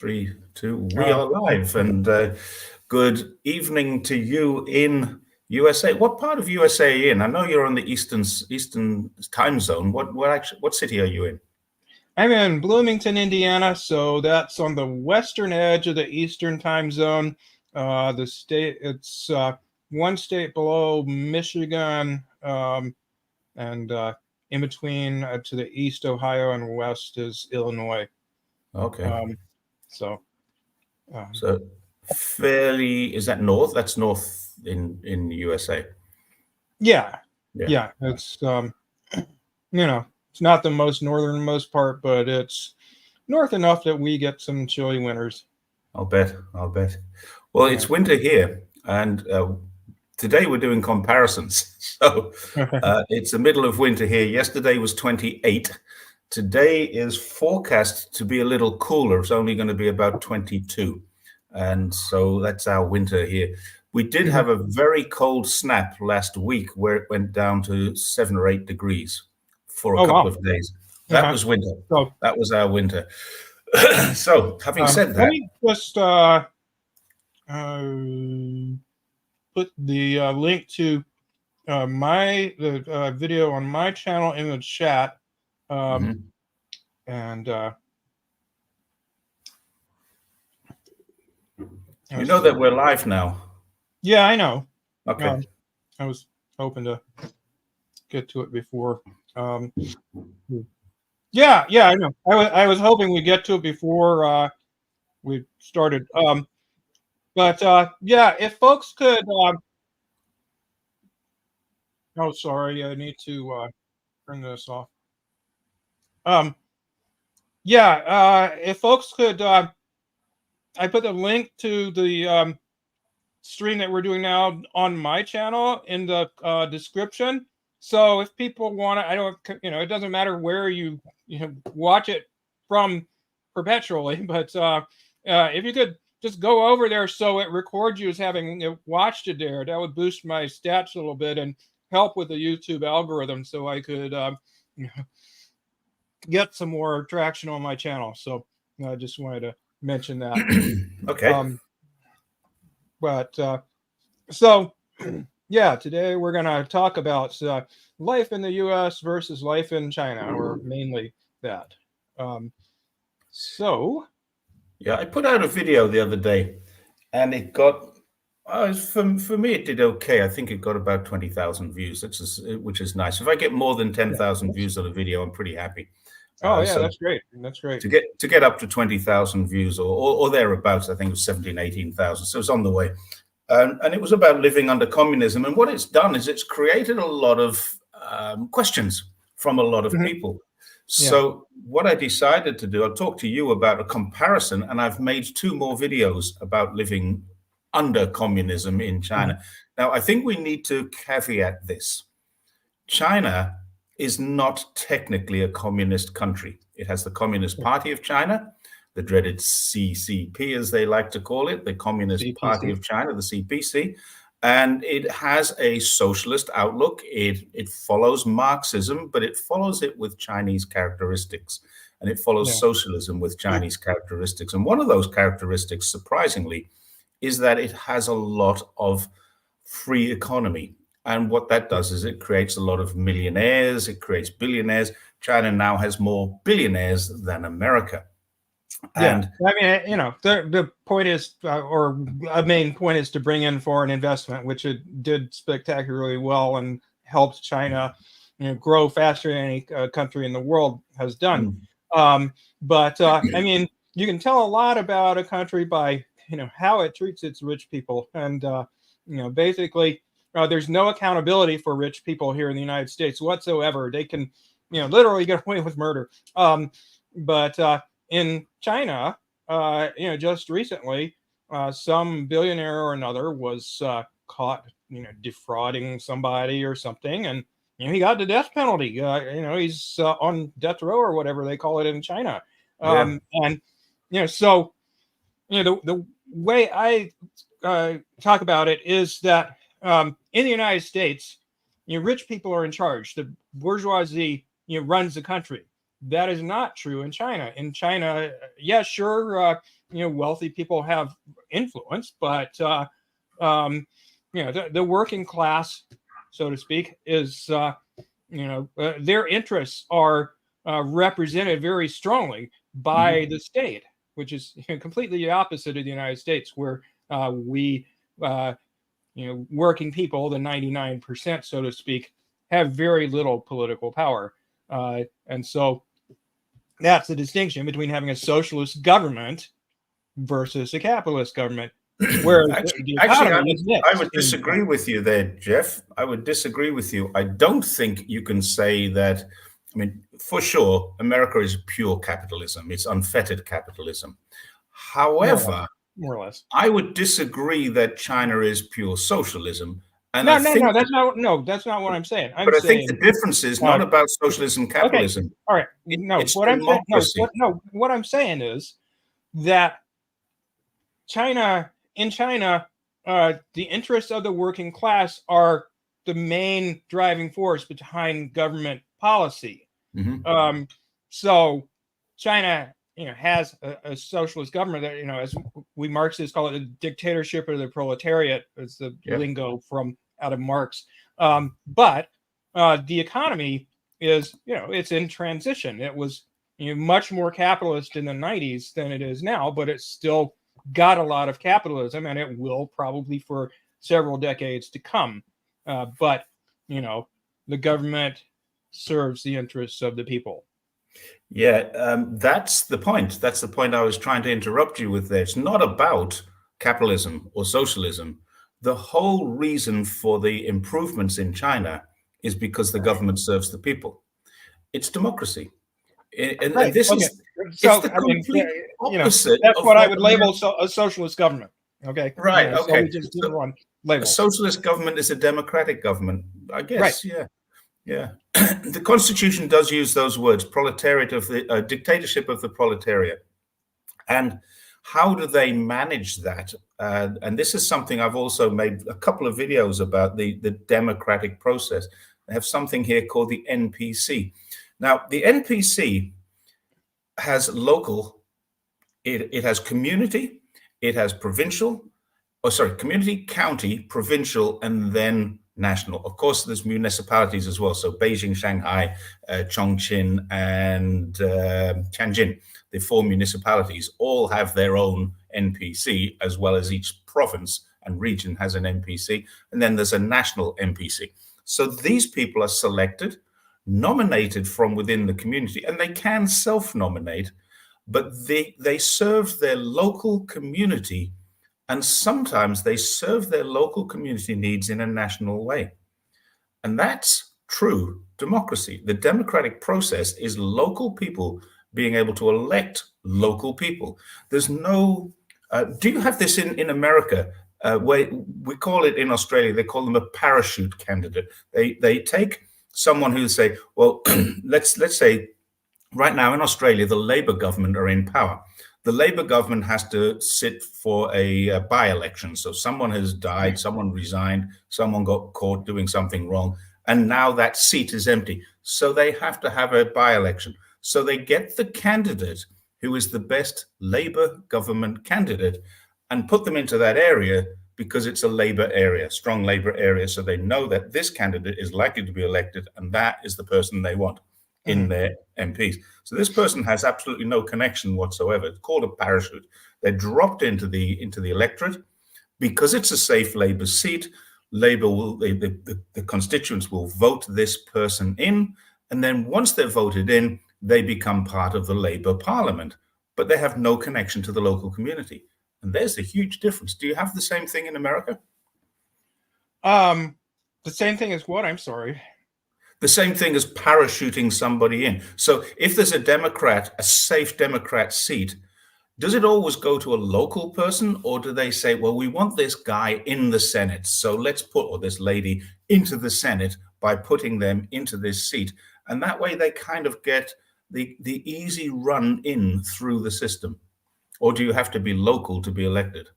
3, 2, we are live, and good evening to you in USA. What part of USA are you in? I know you're on the Eastern time zone. What city are you in? I'm in Bloomington, Indiana, so that's on the western edge of the Eastern time zone. The state, it's one state below Michigan, and in between to the east, Ohio, and west is Illinois. Okay. So So fairly, is that north? That's north in USA. yeah. It's it's not the most northernmost part, but it's north enough that we get some chilly winters. I'll bet. Well, Yeah. it's winter here, and today we're doing comparisons. So it's the middle of winter here. Yesterday was 28. Today is forecast to be a little cooler. It's only going to be about 22. And so that's our winter here. We did have a very cold snap last week where it went down to 7 or 8 degrees for a couple of days. That was winter. So, that was our winter. So, having said that, let me just put the link to the video on my channel in the chat, and you know that we're live now. Yeah, I know. Okay. I was hoping to get to it before. Yeah, I know. I was hoping we'd get to it before we started. But yeah, if folks could. Oh, sorry. I need to turn this off. Yeah, if folks could. I put the link to the stream that we're doing now on my channel in the description. So if people want to, I don't, it doesn't matter where you watch it from perpetually, but if you could just go over there so it records you as having watched it there, that would boost my stats a little bit and help with the YouTube algorithm, so I could get some more traction on my channel. So I just wanted to mention that. Okay. But so yeah, today we're going to talk about life in the U.S. versus life in China, or mainly that. So yeah, I put out a video the other day, and it got for me it did okay. I think it got about 20,000 views, which is nice. If I get more than 10,000 views on a video, I'm pretty happy. Oh yeah, so that's great. That's great. To get up to 20,000 views or thereabouts, I think it was 17, 18,000. So it's on the way. And it was about living under communism. And what it's done is it's created a lot of questions from a lot of people. So what I decided to do, I'll talk to you about a comparison, and I've made 2 more videos about living under communism in China. Now, I think we need to caveat this. China is not technically a communist country. It has the Communist Party of China, the dreaded CCP, as they like to call it, the Communist Party of China, the CPC, and it has a socialist outlook. It follows Marxism, but it follows it with Chinese characteristics, and it follows socialism with Chinese characteristics. And one of those characteristics, surprisingly, is that it has a lot of free economy. And what that does is it creates a lot of millionaires, it creates billionaires. China now has more billionaires than America. And I mean, the point is, or a main point is to bring in foreign investment, which it did spectacularly well and helped China, grow faster than any country in the world has done. But I mean, you can tell a lot about a country by how it treats its rich people, and basically. There's no accountability for rich people here in the United States whatsoever. They can, literally get away with murder. But in China, just recently, some billionaire or another was caught, defrauding somebody or something, and he got the death penalty. He's on death row or whatever they call it in China. And so the way I talk about it is that. In the United States, rich people are in charge. The bourgeoisie, runs the country. That is not true in China. In China, yeah, sure, wealthy people have influence, but the working class, so to speak, is their interests are represented very strongly by the state, which is completely the opposite of the United States, where we working people, the 99%, so to speak, have very little political power. And so that's the distinction between having a socialist government versus a capitalist government. Where I would disagree with you there, Jeff. I would disagree with you. I don't think you can say that. I mean, for sure, America is pure capitalism. It's unfettered capitalism. However, more or less, I would disagree that China is pure socialism. And no, that's not what I'm saying. I think the difference is not about socialism, capitalism. Okay. All right. No, what I'm saying is that in China, the interests of the working class are the main driving force behind government policy. Mm-hmm. So China, has a socialist government that, as we Marxists call it, a dictatorship of the proletariat. It's the lingo from out of Marx. But the economy is, it's in transition. It was much more capitalist in the 90s than it is now, but it's still got a lot of capitalism, and it will probably for several decades to come. But the government serves the interests of the people. Yeah, that's the point. That's the point I was trying to interrupt you with there. It's not about capitalism or socialism. The whole reason for the improvements in China is because the government serves the people. It's democracy. And this is the complete opposite. That's what I would label a socialist government. Okay. Right. So okay. we just did one label. A socialist government is a democratic government, I guess. Right. Yeah. The Constitution does use those words: proletariat of the dictatorship of the proletariat. And how do they manage that? And this is something I've also made a couple of videos about, the democratic process. They have something here called the NPC. Now, the NPC has local, it has community, it has community, county, provincial, and then national. Of course, there's municipalities as well. So Beijing, Shanghai, Chongqing, and Tianjin, the 4 municipalities, all have their own NPC, as well as each province and region has an NPC. And then there's a national NPC. So these people are selected, nominated from within the community, and they can self-nominate, but they serve their local community, and sometimes they serve their local community needs in a national way. And that's true democracy. The democratic process is local people being able to elect local people. There's no, do you have this in America? Where we call it in Australia, they call them a parachute candidate. They take someone who say, well, let's say right now in Australia, the Labor government are in power. The Labor government has to sit for a by-election. So someone has died, someone resigned, someone got caught doing something wrong, and now that seat is empty. So they have to have a by-election. So they get the candidate who is the best Labor government candidate and put them into that area because it's a Labor area, strong Labor area. So they know that this candidate is likely to be elected, and that is the person they want in their MPs. So this person has absolutely no connection whatsoever. It's called a parachute. They're dropped into the electorate because it's a safe Labor seat. Labor will, the constituents will vote this person in, and then once they're voted in, they become part of the Labor Parliament, but they have no connection to the local community. And there's a huge difference. Do you have the same thing in America? The same thing as what? I'm sorry. The same thing as parachuting somebody in. So if there's a Democrat, a safe Democrat seat, does it always go to a local person, or do they say, well, we want this guy in the Senate, so let's put, or this lady into the Senate by putting them into this seat? And that way they kind of get the easy run in through the system. Or do you have to be local to be elected?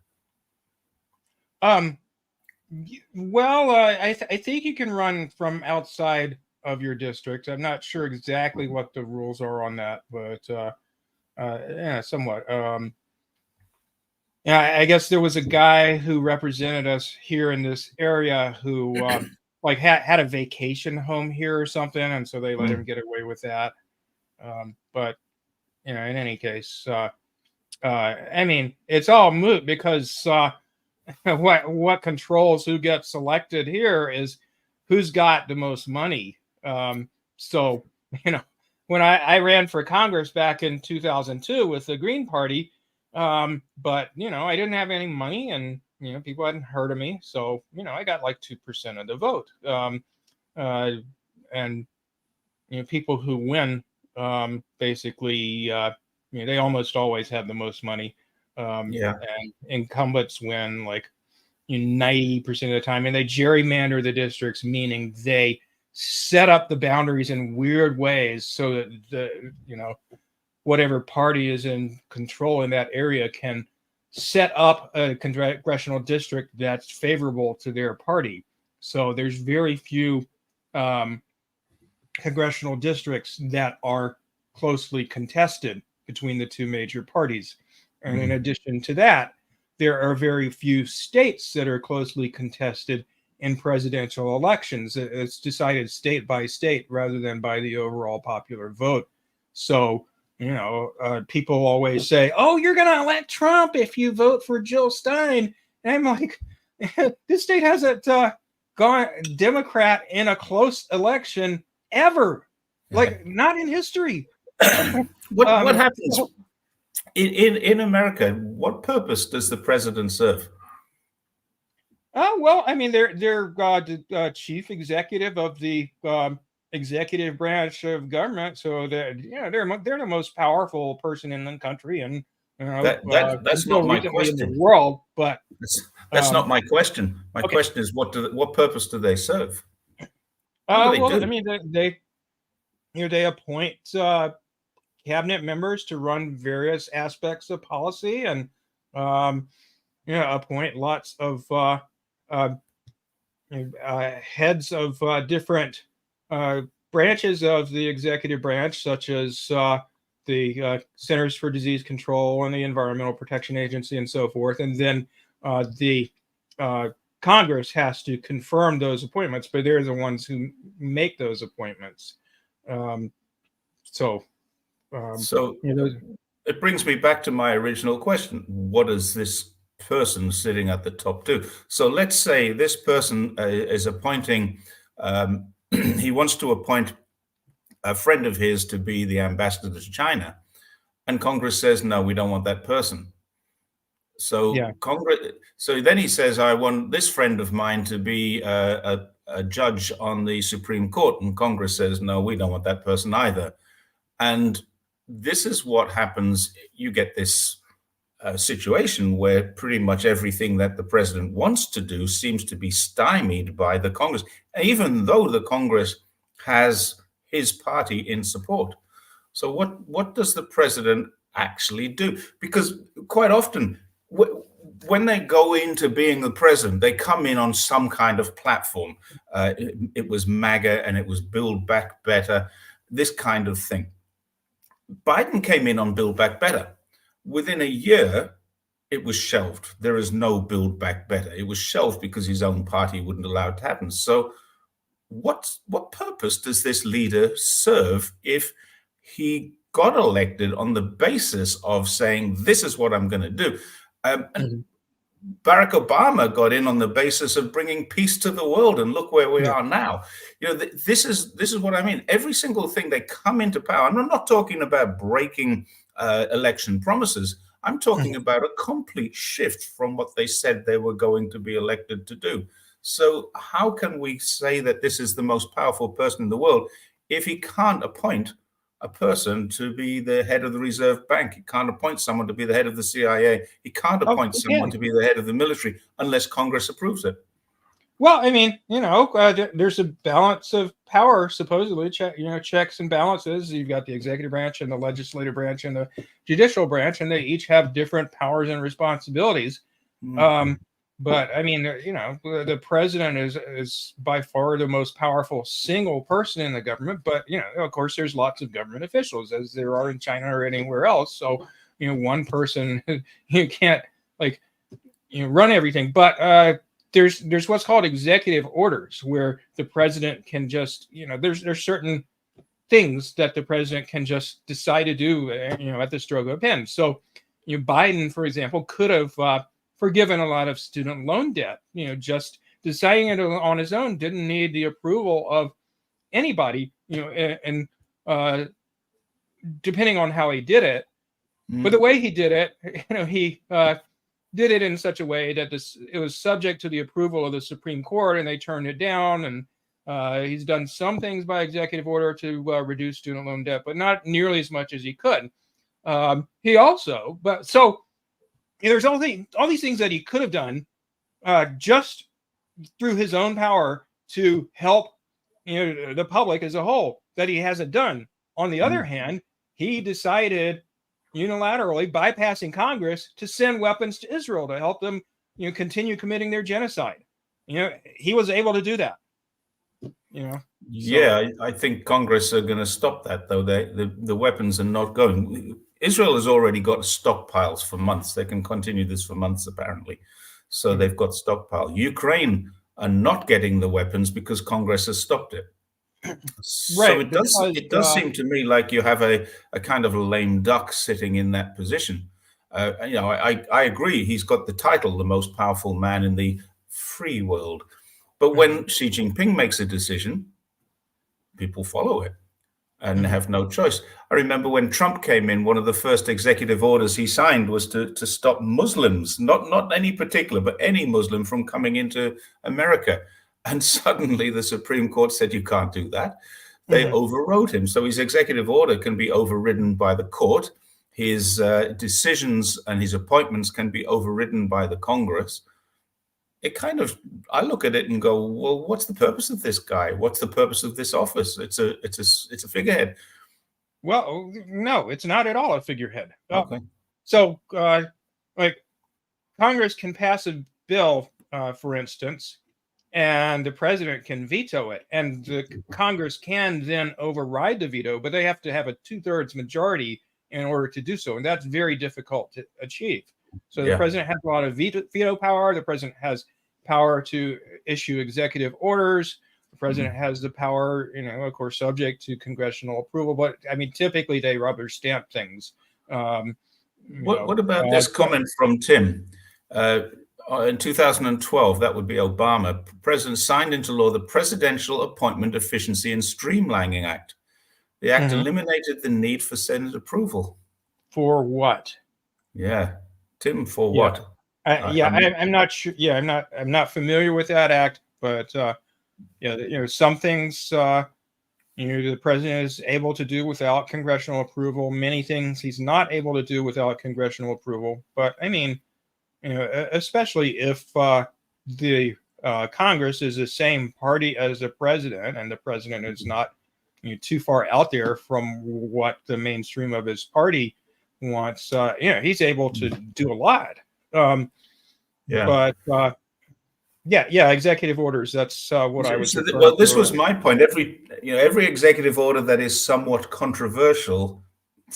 Well, I think you can run from outside of your district. I'm not sure exactly what the rules are on that, but yeah, somewhat. Yeah, I guess there was a guy who represented us here in this area who like had a vacation home here or something, and so they let him get away with that. But in any case, I mean, it's all moot because what controls who gets elected here is who's got the most money. So when I ran for Congress back in 2002 with the Green Party. But I didn't have any money, and people hadn't heard of me, so I got like 2% of the vote. And people who win basically they almost always have the most money. And incumbents win like 90% of the time, and they gerrymander the districts, meaning they set up the boundaries in weird ways so that whatever party is in control in that area can set up a congressional district that's favorable to their party. So there's very few congressional districts that are closely contested between the two major parties. And in addition to that, there are very few states that are closely contested in presidential elections. It's decided state by state rather than by the overall popular vote. So people always say, "Oh, you're going to elect Trump if you vote for Jill Stein." And I'm like, this state hasn't gone Democrat in a close election ever, like not in history. What happens in America? What purpose does the president serve? Well, I mean, they're the chief executive of the executive branch of government, so they're the most powerful person in the country, and that's not my question. In the world, but that's not my question. My question is, what purpose do they serve? I mean, they appoint cabinet members to run various aspects of policy, and appoint lots of heads of different branches of the executive branch, such as the Centers for Disease Control and the Environmental Protection Agency and so forth. And then the Congress has to confirm those appointments, but they're the ones who make those appointments. So it brings me back to my original question. What does this person sitting at the top do? So let's say this person is appointing, he wants to appoint a friend of his to be the ambassador to China, and Congress says, no, we don't want that person. So so then he says, I want this friend of mine to be a judge on the Supreme Court, and Congress says, no, we don't want that person either. And this is what happens. You get this situation where pretty much everything that the president wants to do seems to be stymied by the Congress, even though the Congress has his party in support. So what does the president actually do? Because quite often when they go into being the president, they come in on some kind of platform. It was MAGA and it was Build Back Better, this kind of thing. Biden came in on Build Back Better. Within a year, it was shelved. There is no Build Back Better. It was shelved because his own party wouldn't allow it to happen. So what purpose does this leader serve if he got elected on the basis of saying, this is what I'm going to do? And Barack Obama got in on the basis of bringing peace to the world, and look where we are now. This is what I mean. Every single thing they come into power, and I'm not talking about breaking election promises. I'm talking about a complete shift from what they said they were going to be elected to do. So how can we say that this is the most powerful person in the world if he can't appoint a person to be the head of the Reserve Bank? He can't appoint someone to be the head of the CIA. He can't appoint someone to be the head of the military unless Congress approves it. Well, I mean, there's a balance of power, supposedly, checks and balances. You've got the executive branch and the legislative branch and the judicial branch, and they each have different powers and responsibilities. But I mean, the president is by far the most powerful single person in the government. But, of course, there's lots of government officials, as there are in China or anywhere else. So, one person, you can't like run everything. But there's what's called executive orders, where the president can just there's certain things that the president can just decide to do at the stroke of a pen. So Biden, for example, could have forgiven a lot of student loan debt. Just deciding it on his own, didn't need the approval of anybody. And depending on how he did it, but the way he did it, he did it in such a way that it was subject to the approval of the Supreme Court, and they turned it down. And he's done some things by executive order to reduce student loan debt, but not nearly as much as he could. There's all these things that he could have done just through his own power to help the public as a whole, that he hasn't done. On the other hand, he decided unilaterally, bypassing Congress, to send weapons to Israel to help them continue committing their genocide. He was able to do that. Yeah, I think Congress are going to stop that, though. The weapons are not going. Israel has already got stockpiles for months. They can continue this for months, apparently. So they've got stockpile. Ukraine are not getting the weapons because Congress has stopped it. So it does seem to me like you have a kind of a lame duck sitting in that position. I agree. He's got the title, the most powerful man in the free world. But when Xi Jinping makes a decision, people follow it and have no choice. I remember when Trump came in, one of the first executive orders he signed was to stop Muslims, not any particular, but any Muslim, from coming into America. And suddenly the Supreme Court said, you can't do that. They overrode him. So his executive order can be overridden by the court. His decisions and his appointments can be overridden by the Congress. I look at it and go, well, what's the purpose of this guy? What's the purpose of this office? It's a figurehead. Well, no, it's not at all a figurehead. Okay. So, Congress can pass a bill, for instance, and the president can veto it, and the Congress can then override the veto, but they have to have a 2/3 majority in order to do so, and that's very difficult to achieve. So the president has a lot of veto power. The president has power to issue executive orders. The president has the power, of course, subject to congressional approval. But I mean, typically they rubber stamp things. What about this comment from Tim? In 2012, that would be Obama, the president signed into law the Presidential Appointment Efficiency and Streamlining Act. The act eliminated the need for Senate approval. For what? Yeah. Tim, for what? I'm not sure. Yeah, I'm not familiar with that act, but some things the president is able to do without congressional approval. Many things he's not able to do without congressional approval. But I mean, especially if the Congress is the same party as the president, and the president is not too far out there from what the mainstream of his party wants, he's able to do a lot. Executive orders. That's what I was. Well, this was my point. Every executive order that is somewhat controversial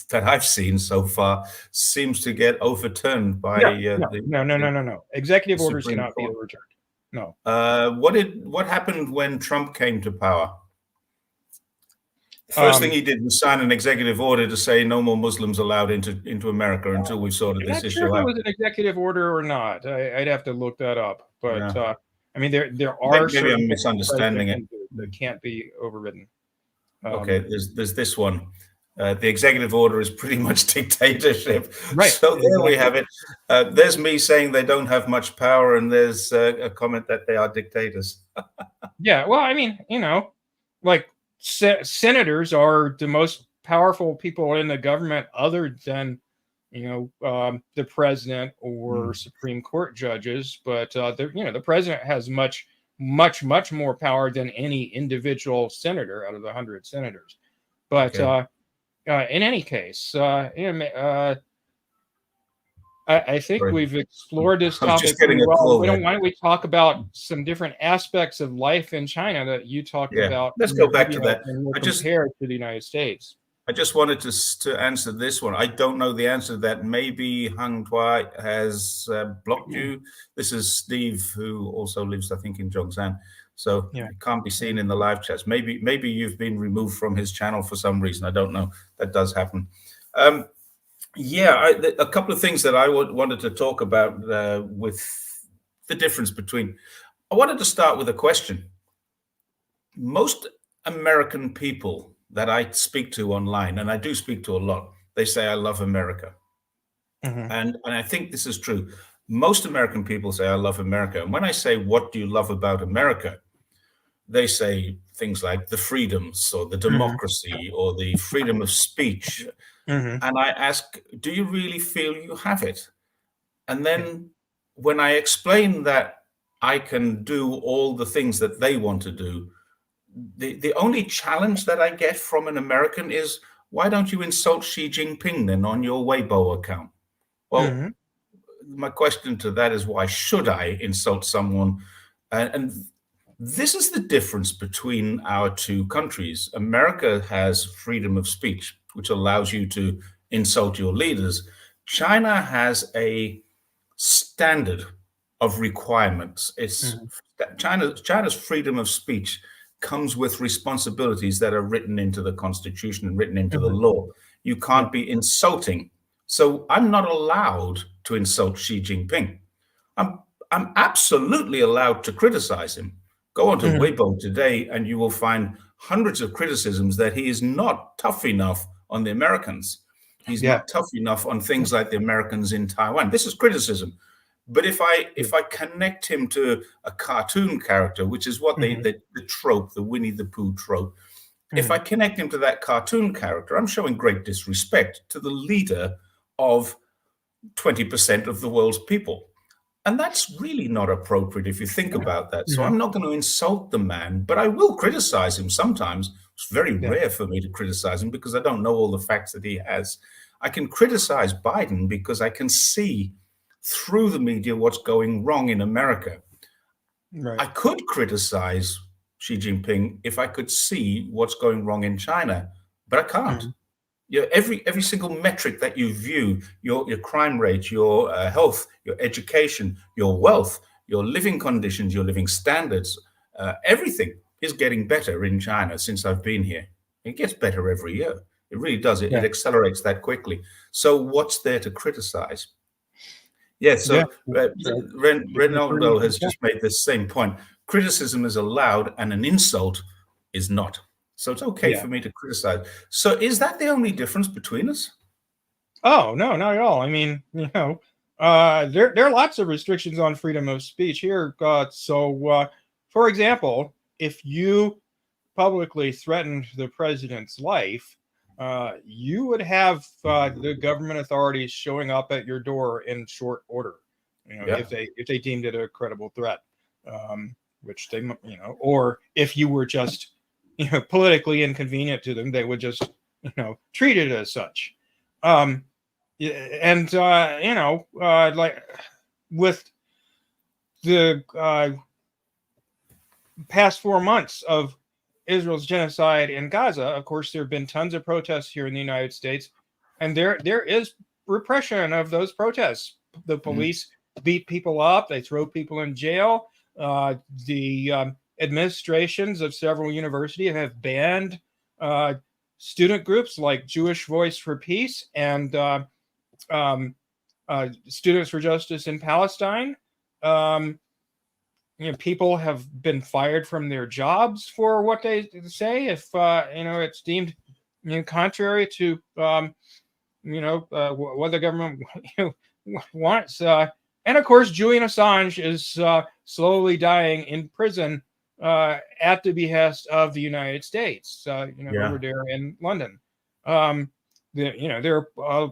that I've seen so far seems to get overturned by. No. Executive orders cannot be overturned. No. What happened when Trump came to power? First thing he did was sign an executive order to say no more Muslims allowed into America until we sorted this issue out. I'm not sure if it was an executive order or not. I'd have to look that up. But I mean, there are maybe I'm misunderstanding it. That can't be overridden. Okay, there's this one. The executive order is pretty much dictatorship. Right. So there we have it. There's me saying they don't have much power, and there's a comment that they are dictators. Yeah. Well, I mean, senators are the most powerful people in the government, other than the president or Supreme Court judges. But the president has much more power than any individual senator out of the 100 senators. But in any case, I think we've explored this topic pretty well. Why don't we talk about some different aspects of life in China that you talked about? Let's go back to that. Compared to the United States. I just wanted to answer this one. I don't know the answer to that. Maybe Hung Tuai has blocked you. This is Steve, who also lives, I think, in Zhongshan. So it can't be seen in the live chats. Maybe you've been removed from his channel for some reason. I don't know. That does happen. A couple of things that I wanted to talk about with the difference between. I wanted to start with a question. Most American people that I speak to online, and I do speak to a lot, they say, I love America. And I think this is true. Most American people say, I love America. And when I say, what do you love about America? They say things like the freedoms or the democracy or the freedom of speech. And I ask, do you really feel you have it? And then when I explain that I can do all the things that they want to do, the only challenge that I get from an American is, why don't you insult Xi Jinping then on your Weibo account? Well, my question to that is, why should I insult someone? And this is the difference between our two countries. America has freedom of speech, which allows you to insult your leaders. China has a standard of requirements. It's China's freedom of speech comes with responsibilities that are written into the constitution and written into the law. You can't be insulting. So I'm not allowed to insult Xi Jinping. I'm absolutely allowed to criticize him. Go onto Weibo today and you will find hundreds of criticisms that he is not tough enough on the Americans. He's not tough enough on things like the Americans in Taiwan. This is criticism. But if I connect him to a cartoon character, which is what the trope, the Winnie the Pooh trope, if I connect him to that cartoon character, I'm showing great disrespect to the leader of 20% of the world's people. And that's really not appropriate if you think about that. So I'm not going to insult the man, but I will criticize him sometimes. It's very rare for me to criticize him because I don't know all the facts that he has. I can criticize Biden because I can see through the media what's going wrong in America. I could criticize Xi Jinping if I could see what's going wrong in China, but I can't. Every single metric that you view, your crime rate, your health, your education, your wealth, your living conditions, your living standards, everything is getting better in China since I've been here. It gets better every year. It really does. It accelerates that quickly. So what's there to criticize? Renaldo has just made this same point. Criticism is allowed and an insult is not. So it's okay for me to criticize. So is that the only difference between us? Oh, no, not at all. I mean, there are lots of restrictions on freedom of speech here. For example, if you publicly threatened the president's life, you would have the government authorities showing up at your door in short order, if they deemed it a credible threat, which they, or if you were just, politically inconvenient to them, they would just, treat it as such. Like with the past 4 months of Israel's genocide in Gaza, of course, there have been tons of protests here in the United States, and there is repression of those protests. The police beat people up, they throw people in jail. The administrations of several universities have banned student groups like Jewish Voice for Peace and Students for Justice in Palestine. People have been fired from their jobs for what they say if it's deemed contrary to what the government wants. And of course, Julian Assange is slowly dying in prison at the behest of the United States. Over there in London. There are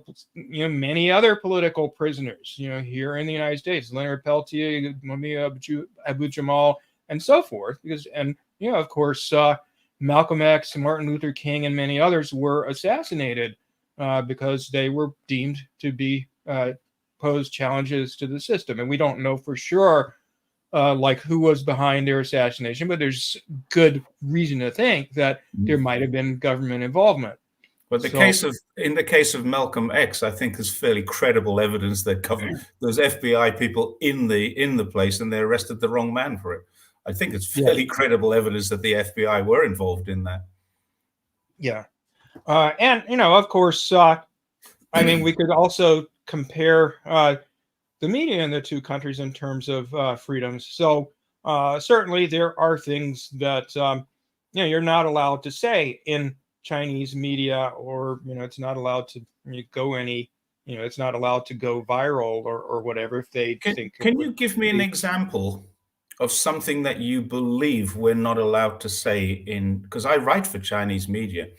many other political prisoners, here in the United States, Leonard Peltier, Abu Jamal, and so forth. Of course, Malcolm X, Martin Luther King, and many others were assassinated because they were deemed to be pose challenges to the system. And we don't know for sure who was behind their assassination, but there's good reason to think that there might have been government involvement. But in the case of Malcolm X, I think there's fairly credible evidence that those FBI people in the place, and they arrested the wrong man for it. I think it's fairly credible evidence that the FBI were involved in that. Yeah, and of course, I mean, we could also compare the media in the two countries in terms of freedoms. So certainly there are things that you're not allowed to say in Chinese media, or it's not allowed to go any, it's not allowed to go viral or whatever if they think. Can you give me an example of something that you believe we're not allowed to say because I write for Chinese media,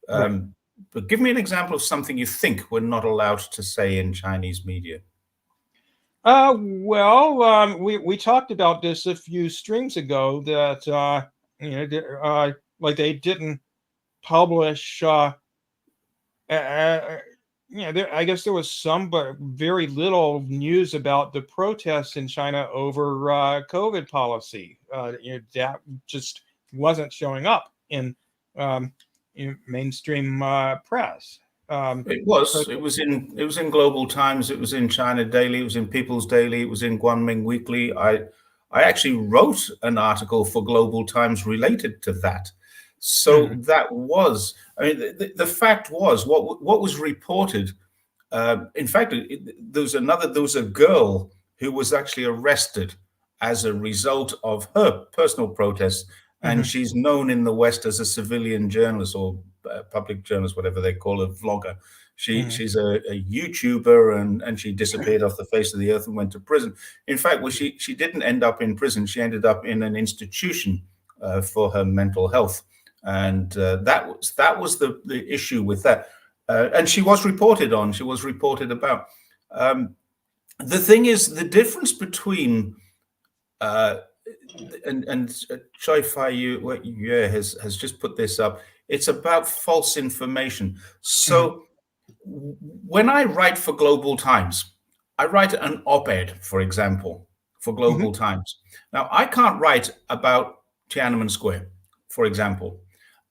but give me an example of something you think we're not allowed to say in Chinese media. Well, we talked about this a few streams ago that like they didn't publish. I guess there was some, but very little news about the protests in China over COVID policy. That just wasn't showing up in mainstream press. It was in Global Times, it was in China Daily, it was in People's Daily, it was in Guangming Weekly. I actually wrote an article for Global Times related to that. So that was, I mean, the fact was what was reported. In fact, there was a girl who was actually arrested as a result of her personal protests, and she's known in the West as a civilian journalist or public journalist, whatever they call a vlogger. She's a YouTuber, and she disappeared off the face of the earth and went to prison. In fact, she didn't end up in prison. She ended up in an institution for her mental health, and that was the issue with that. And she was reported on. She was reported about. The thing is, the difference between and Choi Fai Yue has just put this up. It's about false information. So when I write for Global Times, I write an op-ed, for example, for Global Times. Now, I can't write about Tiananmen Square, for example.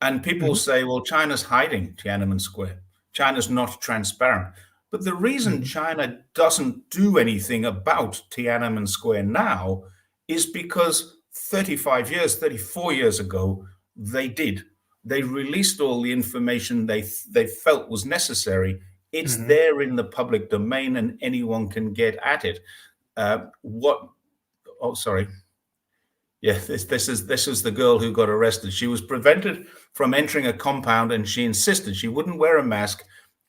And people say, well, China's hiding Tiananmen Square. China's not transparent. But the reason China doesn't do anything about Tiananmen Square now is because 34 years ago, they did. They released all the information they felt was necessary. It's there in the public domain, and anyone can get at it. Oh, sorry. Yeah, this is the girl who got arrested. She was prevented from entering a compound, and she insisted she wouldn't wear a mask.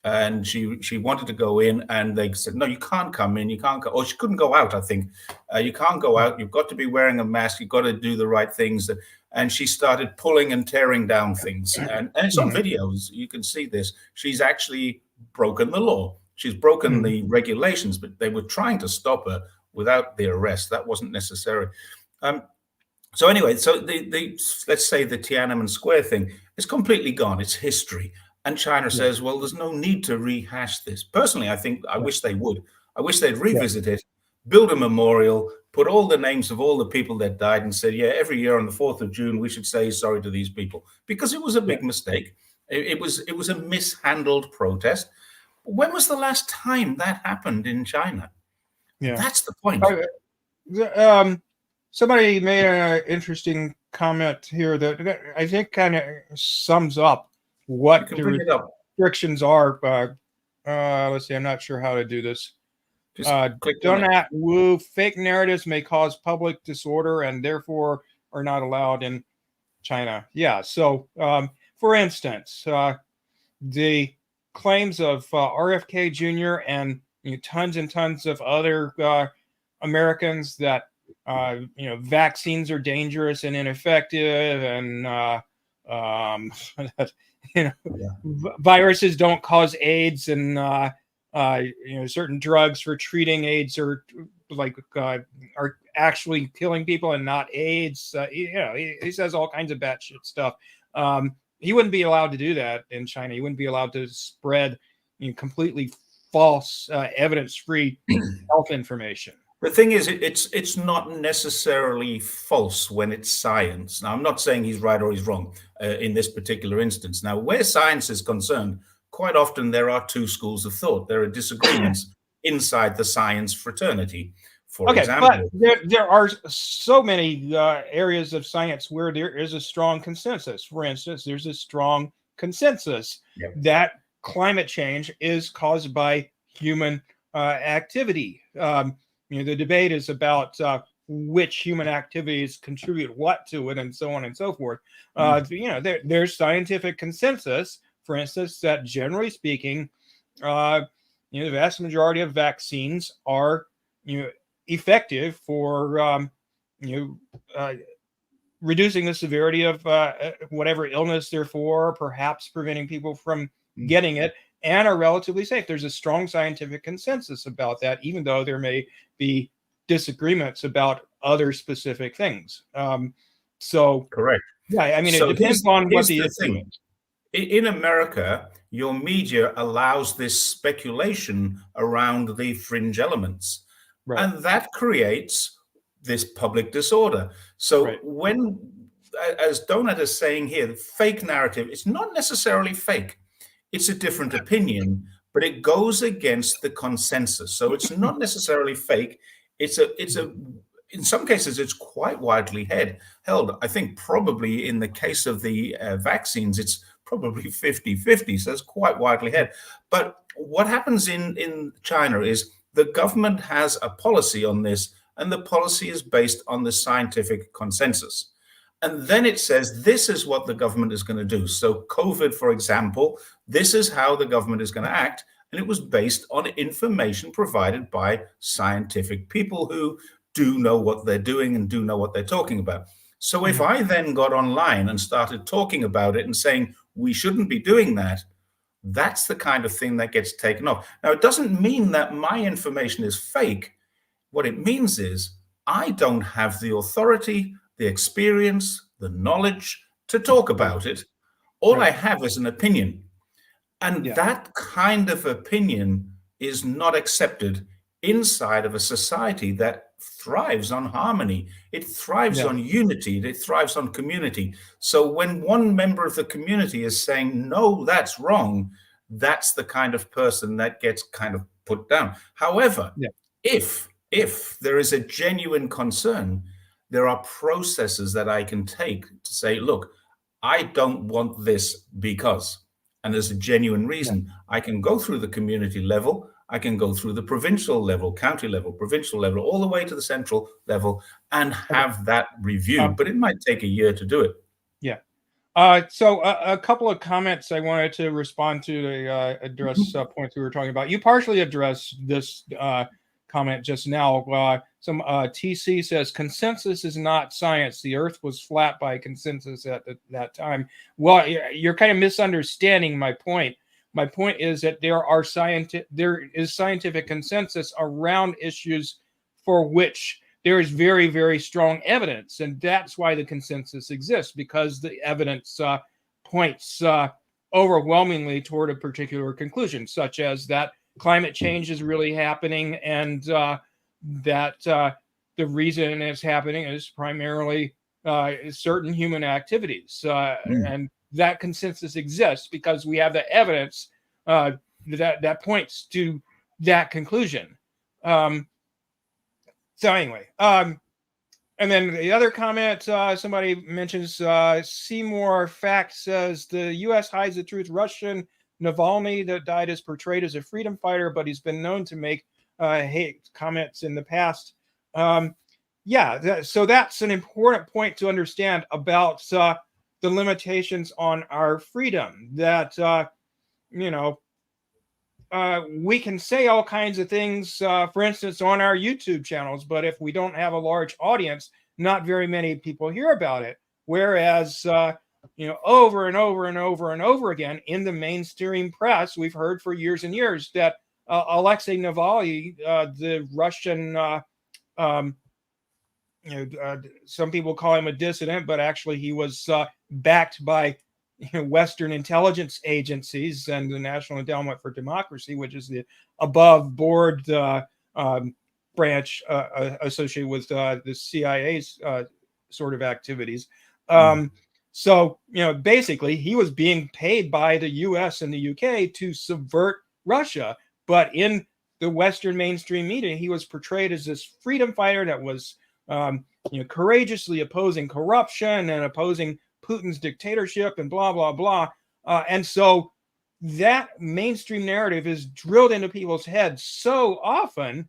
And she wanted to go in, and they said, no, you can't come in, you can't go. Or she couldn't go out, I think. You can't go out. You've got to be wearing a mask. You've got to do the right things. And she started pulling and tearing down things. And it's on videos. You can see this. She's actually broken the law. She's broken the regulations, but they were trying to stop her without the arrest. That wasn't necessary. So anyway, so let's say the Tiananmen Square thing is completely gone. It's history. And China says, well, there's no need to rehash this. Personally, I wish they would. I wish they'd revisit it, build a memorial, put all the names of all the people that died, and said, yeah, every year on the 4th of June, we should say sorry to these people, because it was a big mistake. It was a mishandled protest. When was the last time that happened in China? Yeah, that's the point. Somebody made an interesting comment here that I think kind of sums up what the restrictions are. Let's see, I'm not sure how to do this. Donat Wu, fake narratives may cause public disorder and therefore are not allowed in China. Yeah, so for instance, the claims of RFK Jr. and tons and tons of other Americans that vaccines are dangerous and ineffective, and viruses don't cause AIDS, and certain drugs for treating AIDS are actually killing people and not AIDS. He says all kinds of batshit stuff. He wouldn't be allowed to do that in China. He wouldn't be allowed to spread completely false, evidence-free health information. The thing is, it's not necessarily false when it's science. Now, I'm not saying he's right or he's wrong in this particular instance. Now, where science is concerned, quite often there are two schools of thought. There are disagreements inside the science fraternity, for example. But there are so many areas of science where there is a strong consensus. For instance, there's a strong consensus that climate change is caused by human activity. The debate is about which human activities contribute what to it, and so on and so forth. There's scientific consensus, for instance, that generally speaking, the vast majority of vaccines are, effective for, reducing the severity of whatever illness they're for, perhaps preventing people from getting it, and are relatively safe. There's a strong scientific consensus about that, even though there may be disagreements about other specific things. Correct. Yeah, I mean, it depends on what the thing is. In America, your media allows this speculation around the fringe elements, and that creates this public disorder. So when, as Donat is saying here, the fake narrative, it's not necessarily fake. It's a different opinion, but it goes against the consensus. So it's not necessarily fake. It's in some cases, it's quite widely held. I think probably in the case of the vaccines, it's probably 50-50, so it's quite widely held. But what happens in China is the government has a policy on this, and the policy is based on the scientific consensus. And then it says, this is what the government is going to do. So COVID, for example, this is how the government is going to act. And it was based on information provided by scientific people who do know what they're doing and do know what they're talking about. So if I then got online and started talking about it and saying, we shouldn't be doing that, that's the kind of thing that gets taken off. Now, it doesn't mean that my information is fake. What it means is I don't have the authority, the experience, the knowledge to talk about it. All I have is an opinion. And that kind of opinion is not accepted inside of a society that thrives on harmony. It thrives on unity. It thrives on community. So when one member of the community is saying, no, that's wrong, that's the kind of person that gets kind of put down. However, if there is a genuine concern, there are processes that I can take to say, look, I don't want this because, and there's a genuine reason. I can go through the community level, I can go through the provincial level, county level, provincial level, all the way to the central level and have that reviewed, but it might take a year to do it. Yeah. So a couple of comments I wanted to respond to address points we were talking about. You partially addressed this comment just now. Some TC says consensus is not science. The Earth was flat by consensus at that time. Well, you're kind of misunderstanding my point. My point is that there is scientific consensus around issues for which there is very, very strong evidence, and that's why the consensus exists, because the evidence points overwhelmingly toward a particular conclusion, such as that climate change is really happening, and that the reason it's happening is primarily certain human activities. And that consensus exists because we have the evidence that points to that conclusion. So anyway, and then the other comment, somebody mentions Seymour Fact says the U.S. hides the truth. Russian Navalny that died is portrayed as a freedom fighter, but he's been known to make hate comments in the past. So that's an important point to understand about the limitations on our freedom. That we can say all kinds of things, for instance, on our YouTube channels, but if we don't have a large audience, not very many people hear about it. Whereas, over and over and over and over again in the mainstream press, we've heard for years and years that Alexei Navalny, the Russian, some people call him a dissident, but actually he was backed by Western intelligence agencies and the National Endowment for Democracy, which is the above board branch associated with the CIA's sort of activities. So, basically, he was being paid by the US and the UK to subvert Russia. But in the Western mainstream media, he was portrayed as this freedom fighter that was, courageously opposing corruption and opposing Putin's dictatorship and blah, blah, blah. And so that mainstream narrative is drilled into people's heads so often,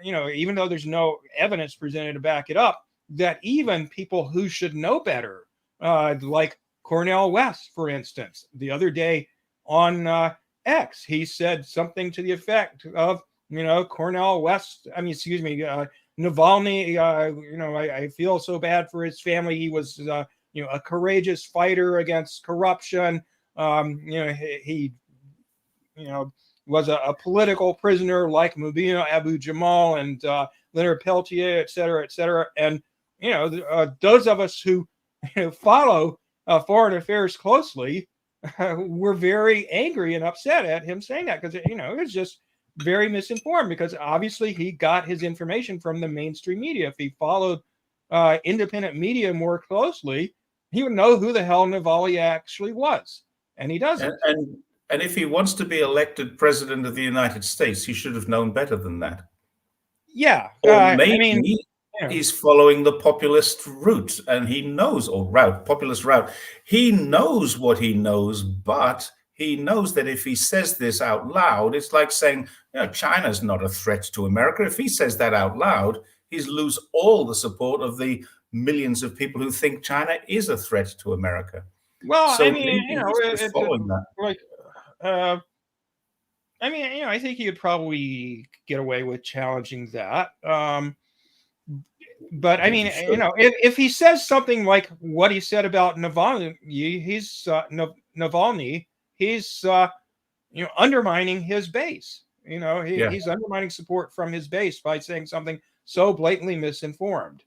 even though there's no evidence presented to back it up, that even people who should know better, like Cornel West, for instance, the other day on X, he said something to the effect of, Cornel West, Navalny, I feel so bad for his family. He was, a courageous fighter against corruption. He was a political prisoner like Mubina Abu-Jamal and Leonard Peltier, et cetera. And, those of us who follow foreign affairs closely were very angry and upset at him saying that because, it was just very misinformed because obviously he got his information from the mainstream media. If he followed independent media more closely, he would know who the hell Navalny actually was. And he doesn't. And if he wants to be elected president of the United States, he should have known better than that. Yeah. Or maybe he's following the populist route and he knows, populist route. He knows what he knows, but he knows that if he says this out loud, it's like saying, China's not a threat to America. If he says that out loud, he's lose all the support of the millions of people who think China is a threat to America. Well, so it's following that. Like, I think he would probably get away with challenging that. But if he says something like what he said about Navalny, he's undermining his base. He's undermining support from his base by saying something so blatantly misinformed.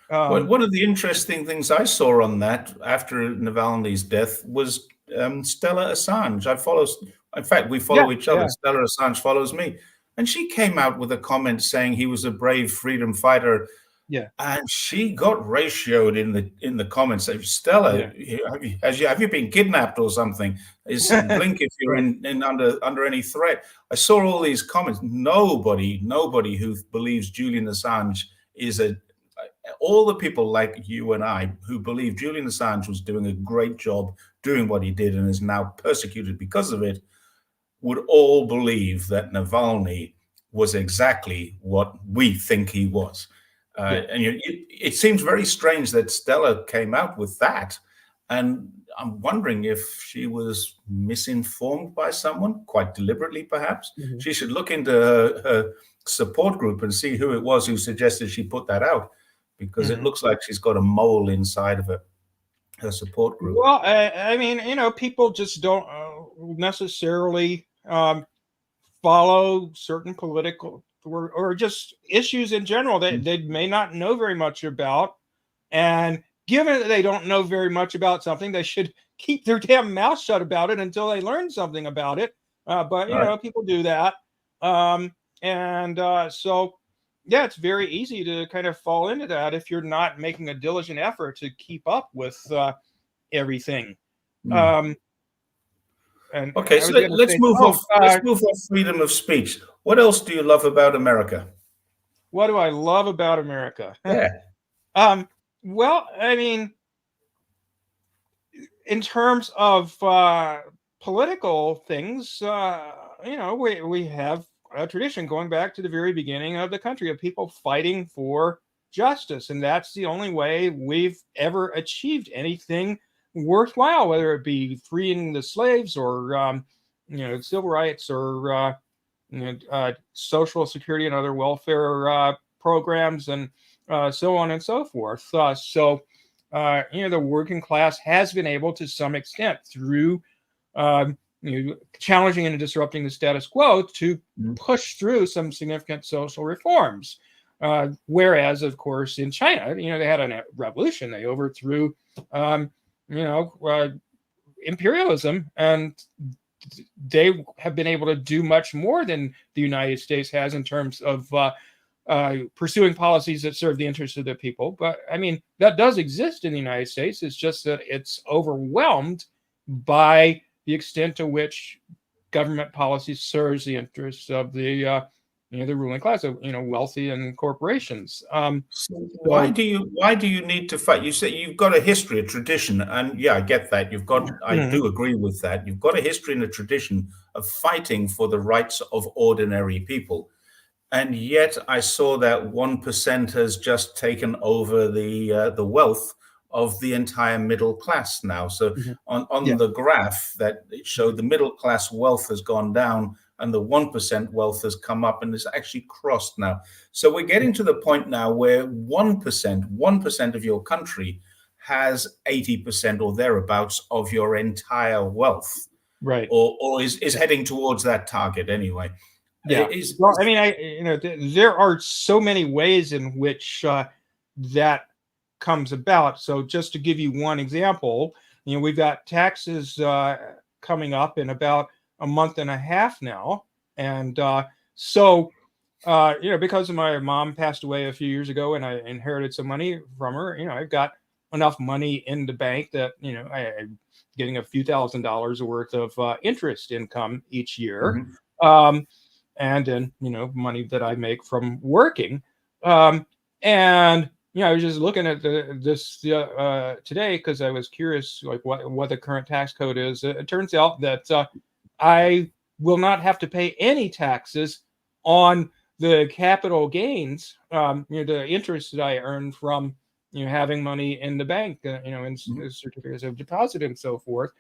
One of the interesting things I saw on that after Navalny's death was Stella Assange. In fact, we follow each other. Yeah. Stella Assange follows me. And she came out with a comment saying he was a brave freedom fighter. And she got ratioed in the comments. Stella, have you been kidnapped or something? Blink if you're in under any threat. I saw all these comments. Nobody who believes Julian Assange is all the people like you and I who believe Julian Assange was doing a great job doing what he did and is now persecuted because of it would all believe that Navalny was exactly what we think he was. And it seems very strange that Stella came out with that. And I'm wondering if she was misinformed by someone, quite deliberately perhaps. Mm-hmm. She should look into her support group and see who it was who suggested she put that out, because it looks like she's got a mole inside of her support group. Well, people just don't necessarily follow certain political or just issues in general that they may not know very much about. And given that they don't know very much about something, they should keep their damn mouth shut about it until they learn something about it. But people do that. So it's very easy to kind of fall into that if you're not making a diligent effort to keep up with everything. Okay, so let's move off. Let's move off freedom of speech. What else do you love about America? What do I love about America? Yeah. Well, in terms of political things, we have a tradition going back to the very beginning of the country of people fighting for justice, and that's the only way we've ever achieved anything worthwhile, whether it be freeing the slaves or civil rights or social security and other welfare programs and so on and so forth. The working class has been able to some extent through challenging and disrupting the status quo to push through some significant social reforms. Whereas, of course, in China, they had a revolution. They overthrew imperialism, and they have been able to do much more than the United States has in terms of pursuing policies that serve the interests of the people. But I mean, that does exist in the United States. It's just that it's overwhelmed by the extent to which government policy serves the interests of the the ruling class, of wealthy and corporations. So why do you need to fight? You say you've got a history, a tradition, and yeah, I get that. I do agree with that. You've got a history and a tradition of fighting for the rights of ordinary people. And yet I saw that 1% has just taken over the wealth of the entire middle class now. So on the graph that it showed, the middle class wealth has gone down and the 1% wealth has come up and is actually crossed now. So we're getting to the point now where 1% of your country has 80% or thereabouts of your entire wealth. Right. Or is heading towards that target anyway. Yeah. Well, I mean, there are so many ways in which that comes about. So just to give you one example, we've got taxes coming up in about a month and a half now. And so, because my mom passed away a few years ago and I inherited some money from her, I've got enough money in the bank that, I'm getting a few $1,000s worth of interest income each year. And then, money that I make from working. And, I was just looking at this today because I was curious, like what the current tax code is. It turns out that I will not have to pay any taxes on the capital gains, the interest that I earn from, having money in the bank, in certificates of deposit and so forth.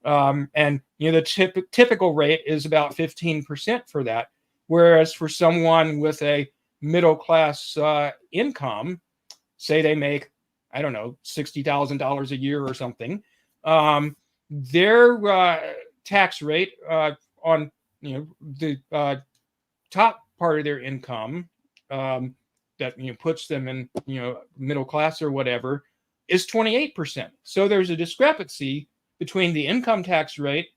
And, the typical rate is about 15% for that. Whereas for someone with a middle class income, say they make, I don't know, $60,000 a year or something, their tax rate on the top part of their income that puts them in middle class or whatever is 28%. So there's a discrepancy between the income tax rate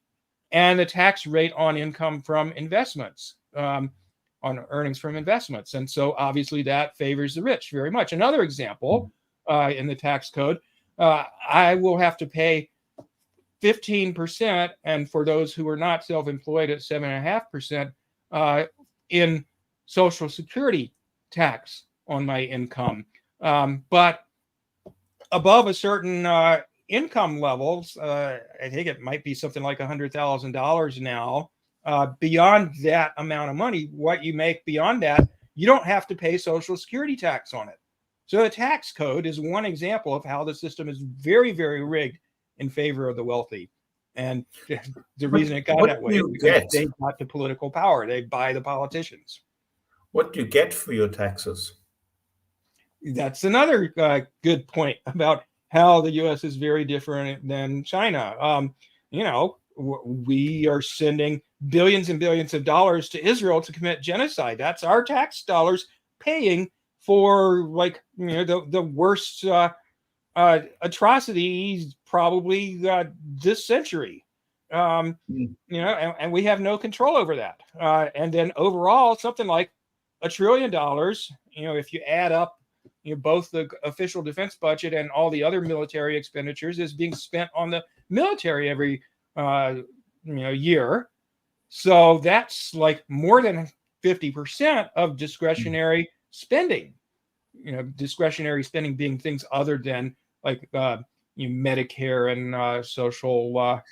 and the tax rate on income from investments. On earnings from investments. And so obviously that favors the rich very much. Another example in the tax code, I will have to pay 15%, and for those who are not self-employed at 7.5% in Social Security tax on my income. But above a certain income levels, I think it might be something like $100,000 now. Beyond that amount of money, what you make beyond that, you don't have to pay Social Security tax on it. So the tax code is one example of how the system is very, very rigged in favor of the wealthy. And the reason it got that way is because they got the political power. They buy the politicians. What do you get for your taxes? That's another good point about how the U.S. is very different than China. We are sending billions and billions of dollars to Israel to commit genocide. That's our tax dollars paying for the worst atrocities probably this century. And we have no control over that. And then overall, something like $1 trillion, if you add up both the official defense budget and all the other military expenditures, is being spent on the military every year. So that's like more than 50% of discretionary spending. Discretionary spending being things other than like Medicare and social welfare.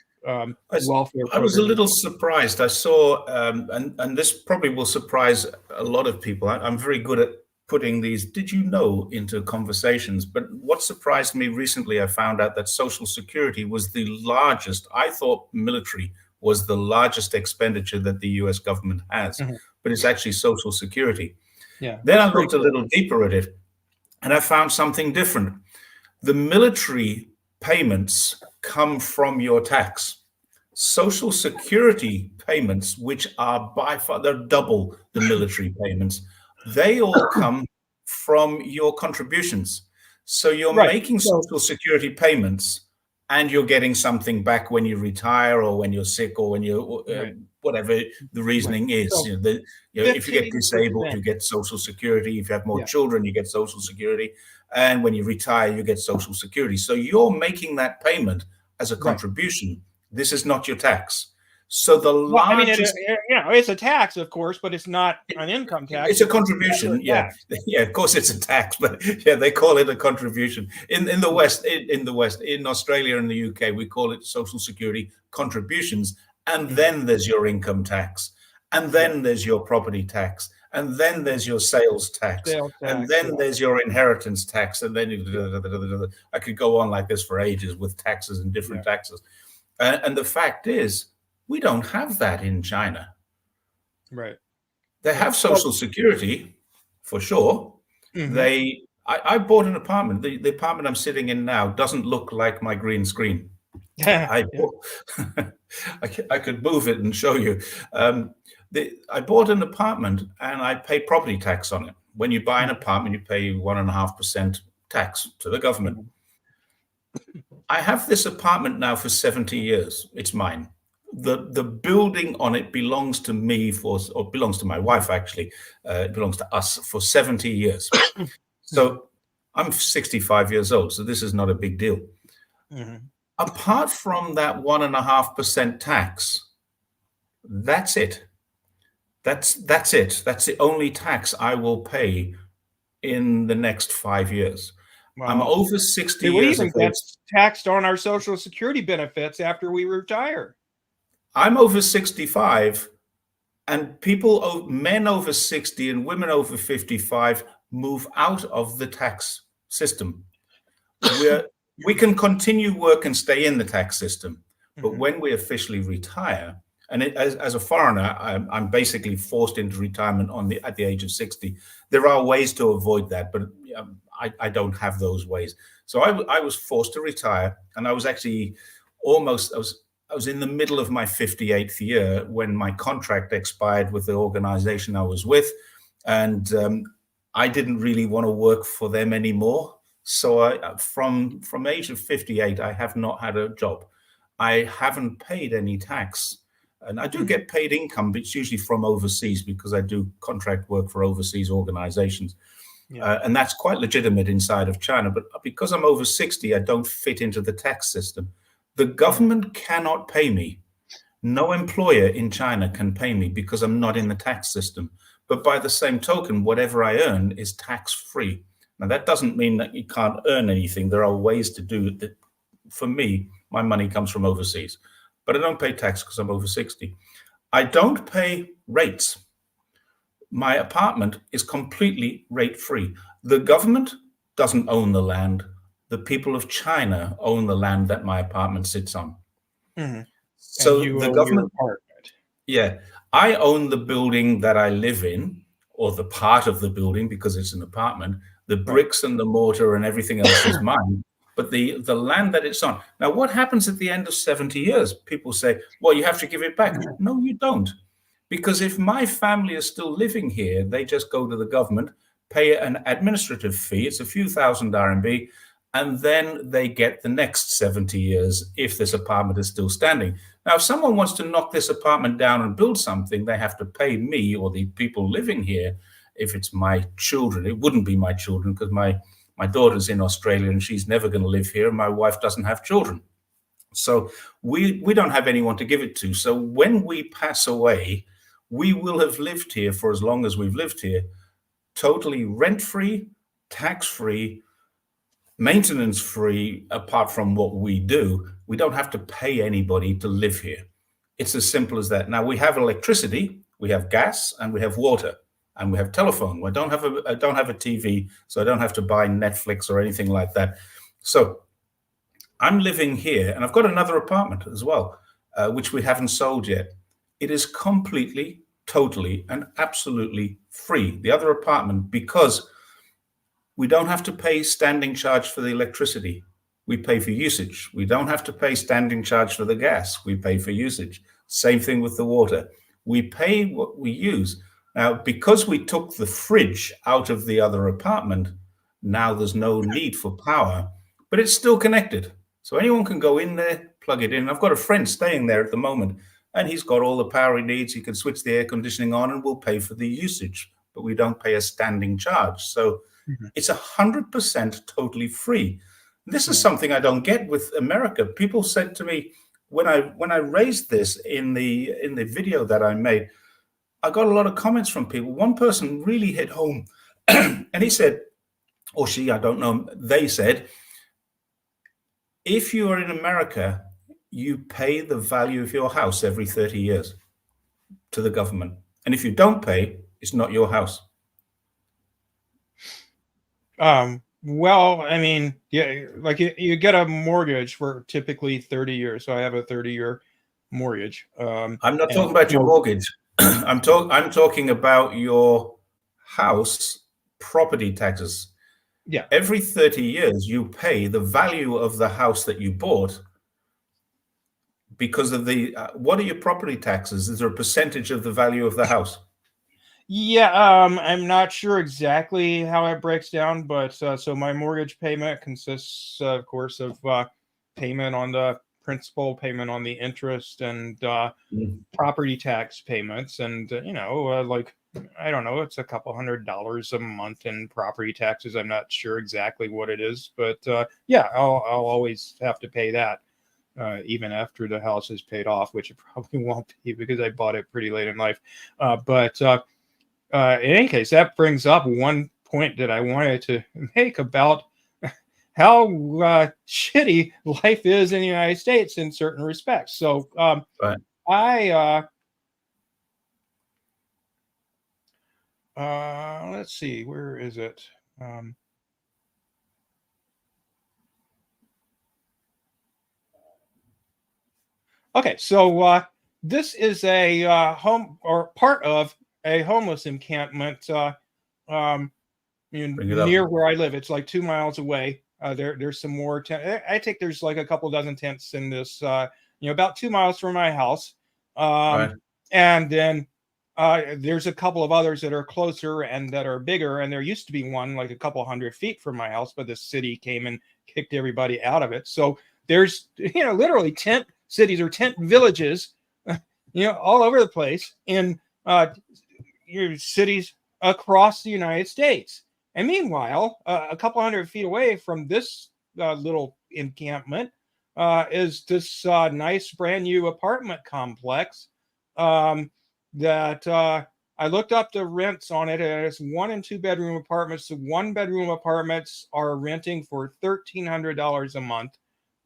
I was a little surprised. I saw, and this probably will surprise a lot of people. I'm very good at putting these "did you know" into conversations. But what surprised me recently, I found out that Social Security was the largest. I thought military was the largest expenditure that the US government has, but it's actually Social Security. Yeah. Then I looked a little deeper at it and I found something different. The military payments come from your tax. Social Security payments, which are by far, they're double the military payments, they all come from your contributions. So you're making Social Security payments and you're getting something back when you retire or when you're sick or when you're whatever the reasoning is. So If you get disabled, you get Social Security. If you have more children, you get Social Security. And when you retire, you get Social Security. So you're making that payment as a contribution. This is not your tax. So the largest, it's a tax, of course, but it's not an income tax. It's a contribution. Yeah, of course it's a tax, but they call it a contribution. In the West, in Australia and the UK, we call it Social Security contributions. And then there's your income tax, and then there's your property tax, and then there's your sales tax, and then there's your inheritance tax, and then I could go on like this for ages with taxes and different taxes. And the fact is, we don't have that in China. Right. They have Social Security, for sure. Mm-hmm. I bought an apartment. The apartment I'm sitting in now doesn't look like my green screen. I could move it and show you. I bought an apartment and I pay property tax on it. When you buy an apartment, you pay 1.5% tax to the government. I have this apartment now for 70 years. It's mine. The building on it belongs to me or belongs to my wife, actually. It belongs to us for 70 years. So I'm 65 years old, so this is not a big deal. Mm-hmm. Apart from that 1.5% tax, that's it. That's it. That's the only tax I will pay in the next 5 years. Wow. I'm over 60 years. We even get taxed on our Social Security benefits after we retire. I'm over 65, and men over 60 and women over 55 move out of the tax system. We can continue work and stay in the tax system, but when we officially retire, and as a foreigner, I'm basically forced into retirement at the age of 60. There are ways to avoid that, but I don't have those ways. So I was forced to retire, and I was actually I was in the middle of my 58th year when my contract expired with the organization I was with, and I didn't really want to work for them anymore. So from age of 58, I have not had a job. I haven't paid any tax. And I do get paid income, but it's usually from overseas because I do contract work for overseas organizations. And that's quite legitimate inside of China. But because I'm over 60, I don't fit into the tax system. The government cannot pay me. No employer in China can pay me because I'm not in the tax system. But by the same token, whatever I earn is tax-free. Now, that doesn't mean that you can't earn anything. There are ways to do it. For me, my money comes from overseas. But I don't pay tax because I'm over 60. I don't pay rates. My apartment is completely rate-free. The government doesn't own the land. The people of China own the land that my apartment sits on. Mm-hmm. So the government, I own the building that I live in, or the part of the building because it's an apartment. The bricks and the mortar and everything else is mine. But the land that it's on. Now, what happens at the end of 70 years? People say, well, you have to give it back. No, you don't. Because if my family is still living here, they just go to the government, pay an administrative fee. It's a few thousand RMB. And then they get the next 70 years if this apartment is still standing. Now, if someone wants to knock this apartment down and build something, they have to pay me or the people living here. If it's my children, it wouldn't be my children because my daughter's in Australia and she's never going to live here. And my wife doesn't have children. So we don't have anyone to give it to. So when we pass away, we will have lived here for as long as we've lived here, totally rent-free, tax-free, maintenance-free. Apart from what we do, we don't have to pay anybody to live here. It's as simple as that. Now, we have electricity, we have gas, and we have water. And we have telephone. I don't have a TV, so I don't have to buy Netflix or anything like that. So I'm living here, and I've got another apartment as well, which we haven't sold yet. It is completely, totally, and absolutely free. The other apartment, because we don't have to pay standing charge for the electricity. We pay for usage. We don't have to pay standing charge for the gas. We pay for usage. Same thing with the water. We pay what we use. Now, because we took the fridge out of the other apartment, now there's no need for power, but it's still connected. So anyone can go in there, plug it in. I've got a friend staying there at the moment, and he's got all the power he needs. He can switch the air conditioning on, and we'll pay for the usage, but we don't pay a standing charge. So it's 100% totally free. This is something I don't get with America. People said to me when I raised this in the video that I made, I got a lot of comments from people. One person really hit home, and he said, or she, I don't know, they said, if you are in America, you pay the value of your house every 30 years to the government. And if you don't pay, it's not your house. Well, I mean, yeah, like you get a mortgage for typically 30 years. So I have a 30-year mortgage. I'm not talking about your mortgage. I'm talking about your house property taxes. Yeah. Every 30 years, you pay the value of the house that you bought because of the, what are your property taxes? Is there a percentage of the value of the house? Yeah, I'm not sure exactly how it breaks down, but so my mortgage payment consists, of course, of payment on the principal, payment on the interest, and property tax payments. And, like, I don't know, it's a couple $100 a month in property taxes. I'm not sure exactly what it is, but yeah, I'll always have to pay that. Even after the house is paid off, which it probably won't be because I bought it pretty late in life. But in any case, that brings up one point that I wanted to make about how shitty life is in the United States in certain respects. So right. Let's see, where is it? Okay, so this is a home or part of a homeless encampment near where I live. It's like 2 miles away. There's some more. I think there's like a couple dozen tents in this, about 2 miles from my house. Right. And then there's a couple of others that are closer and that are bigger. And there used to be one like a couple 100 feet from my house, but the city came and kicked everybody out of it. So there's, literally tent cities or tent villages, all over the place in your cities across the United States. And meanwhile, a couple 100 feet away from this little encampment is this nice brand new apartment complex that I looked up the rents on it, and it's 1 and 2 bedroom apartments. The 1 bedroom apartments are renting for $1,300 a month.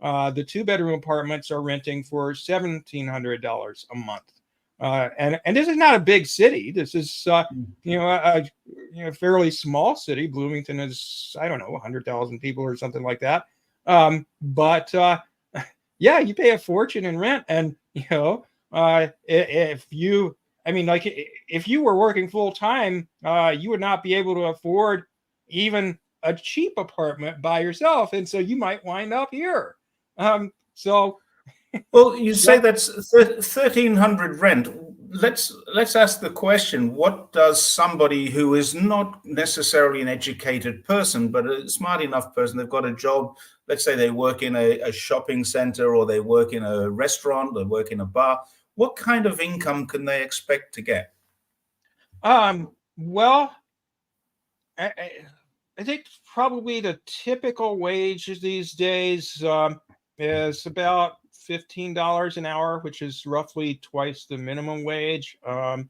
The 2 bedroom apartments are renting for $1,700 a month. And this is not a big city. This is a fairly small city. Bloomington is, I don't know, 100,000 people or something like that. But yeah, you pay a fortune in rent, and if you were working full time, you would not be able to afford even a cheap apartment by yourself, and so you might wind up here. Well, you say that's 1,300 rent. Let's ask the question: what does somebody who is not necessarily an educated person, but a smart enough person, they've got a job, let's say they work in a shopping center, or they work in a restaurant, they work in a bar, what kind of income can they expect to get? Well, I think probably the typical wage these days is about $15 an hour, which is roughly twice the minimum wage. So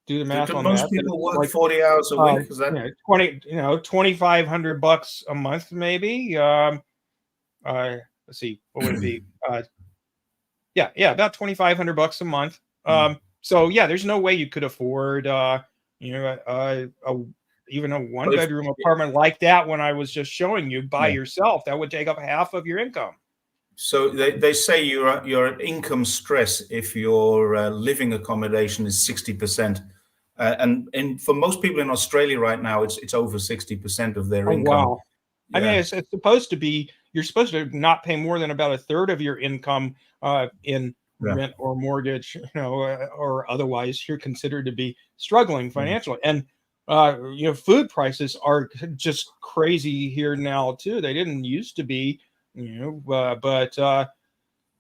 do the math on most that. Most people work like 40 hours a week. Is that $2,500 a month, maybe? Let's see, what would it be? Yeah, about $2,500 a month. So yeah, there's no way you could afford, even a 1 bedroom apartment like that when I was just showing you by yourself. That would take up half of your income. So they say you're at income stress if your living accommodation is 60%, and for most people in Australia right now, it's over 60% of their income. Wow. Yeah. I mean, it's supposed to be, you're supposed to not pay more than about a third of your income in rent or mortgage, or otherwise you're considered to be struggling financially. And food prices are just crazy here now too. They didn't used to be But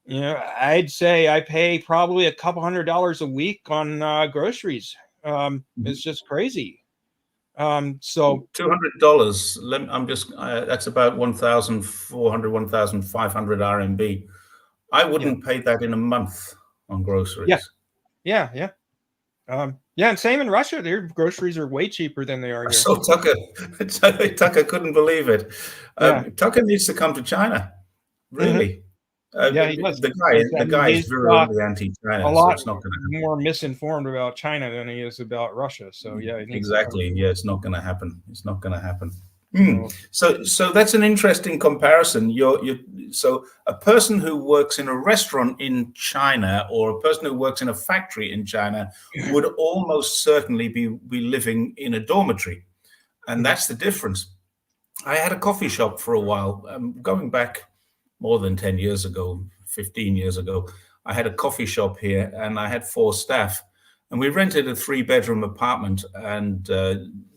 I'd say I pay probably a couple $100 a week on groceries. It's just crazy. So $200. I'm just that's about 1,400, 1,500 RMB. I wouldn't pay that in a month on groceries. Yeah. And same in Russia. Their groceries are way cheaper than they are here. So Tucker couldn't believe it. Tucker needs to come to China. Really. He does. The guy is virulently anti-China. A lot so it's not going to more misinformed about China than he is about Russia. So exactly. Yeah, it's not going to happen. It's not going to happen. So that's an interesting comparison. So a person who works in a restaurant in China or a person who works in a factory in China would almost certainly be living in a dormitory, and that's the difference. I had a coffee shop for a while, going back more than 10 years ago, 15 years ago. I had a coffee shop here, and I had 4 staff, and we rented a 3-bedroom apartment, and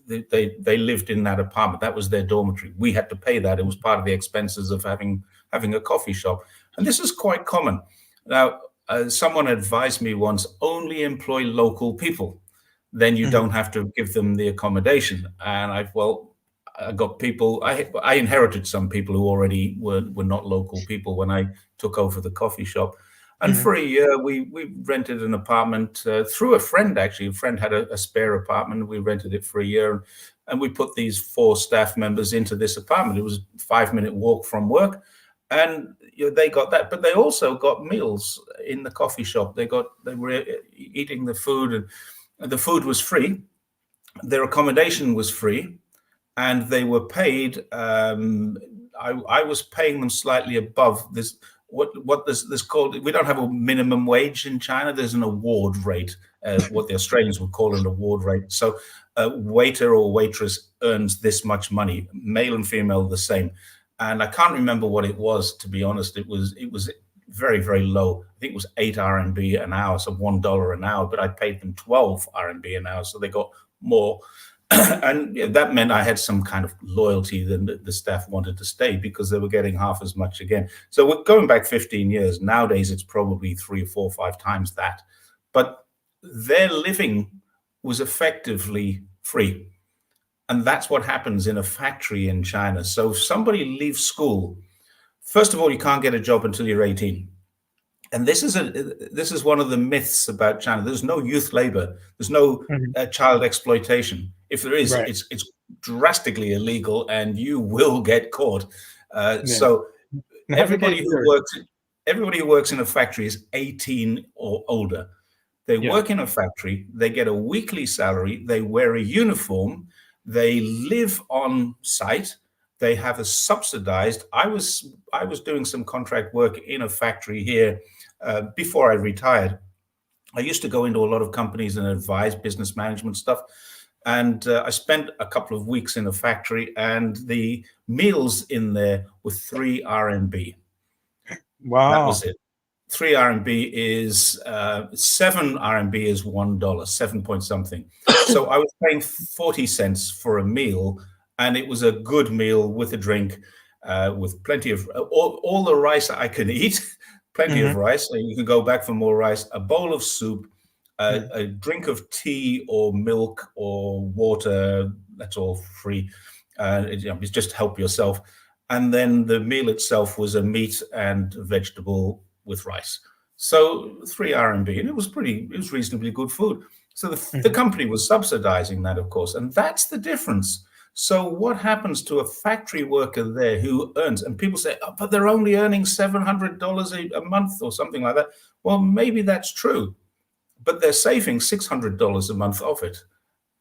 they lived in that apartment. That was their dormitory. We had to pay that. It was part of the expenses of having a coffee shop. And this is quite common. Now, someone advised me once, only employ local people. Then you don't have to give them the accommodation. And I got people, I inherited some people who already were not local people when I took over the coffee shop. And for a year, we rented an apartment through a friend, actually. A friend had a spare apartment. We rented it for a year. And we put these 4 staff members into this apartment. It was a 5-minute walk from work. And they got that. But they also got meals in the coffee shop. They were eating the food, and the food was free. Their accommodation was free. And they were paid. I was paying them slightly above this. What this called? We don't have a minimum wage in China. There's an award rate, what the Australians would call an award rate. So a waiter or waitress earns this much money, male and female the same. And I can't remember what it was, to be honest. It was very, very low. I think it was 8 RMB an hour, so $1 an hour. But I paid them 12 RMB an hour, so they got more. And that meant I had some kind of loyalty that the staff wanted to stay because they were getting half as much again. So we're going back 15 years. Nowadays, it's probably 3, 4, 5 times that. But their living was effectively free. And that's what happens in a factory in China. So if somebody leaves school, first of all, you can't get a job until you're 18. And this is one of the myths about China. There's no youth labor. There's no child exploitation. If there is, it's drastically illegal, and you will get caught. So everybody who works in a factory is 18 or older. They work in a factory. They get a weekly salary. They wear a uniform. They live on site. They have a subsidized. I was doing some contract work in a factory here before I retired. I used to go into a lot of companies and advise business management stuff. And I spent a couple of weeks in a factory, and the meals in there were 3 RMB. Wow. That was it. 3 RMB is 7 RMB is $1, 7 point something. So I was paying 40 cents for a meal, and it was a good meal with a drink, with plenty of all the rice I could eat, plenty of rice. So you can go back for more rice, a bowl of soup, a drink of tea or milk or water. That's all free. It's just help yourself. And then the meal itself was a meat and vegetable with rice. So 3 RMB, and it was reasonably good food. So the company was subsidizing that, of course, and that's the difference. So what happens to a factory worker there who earns, and people say, oh, but they're only earning $700 a month or something like that. Well, maybe that's true, but they're saving $600 a month off it.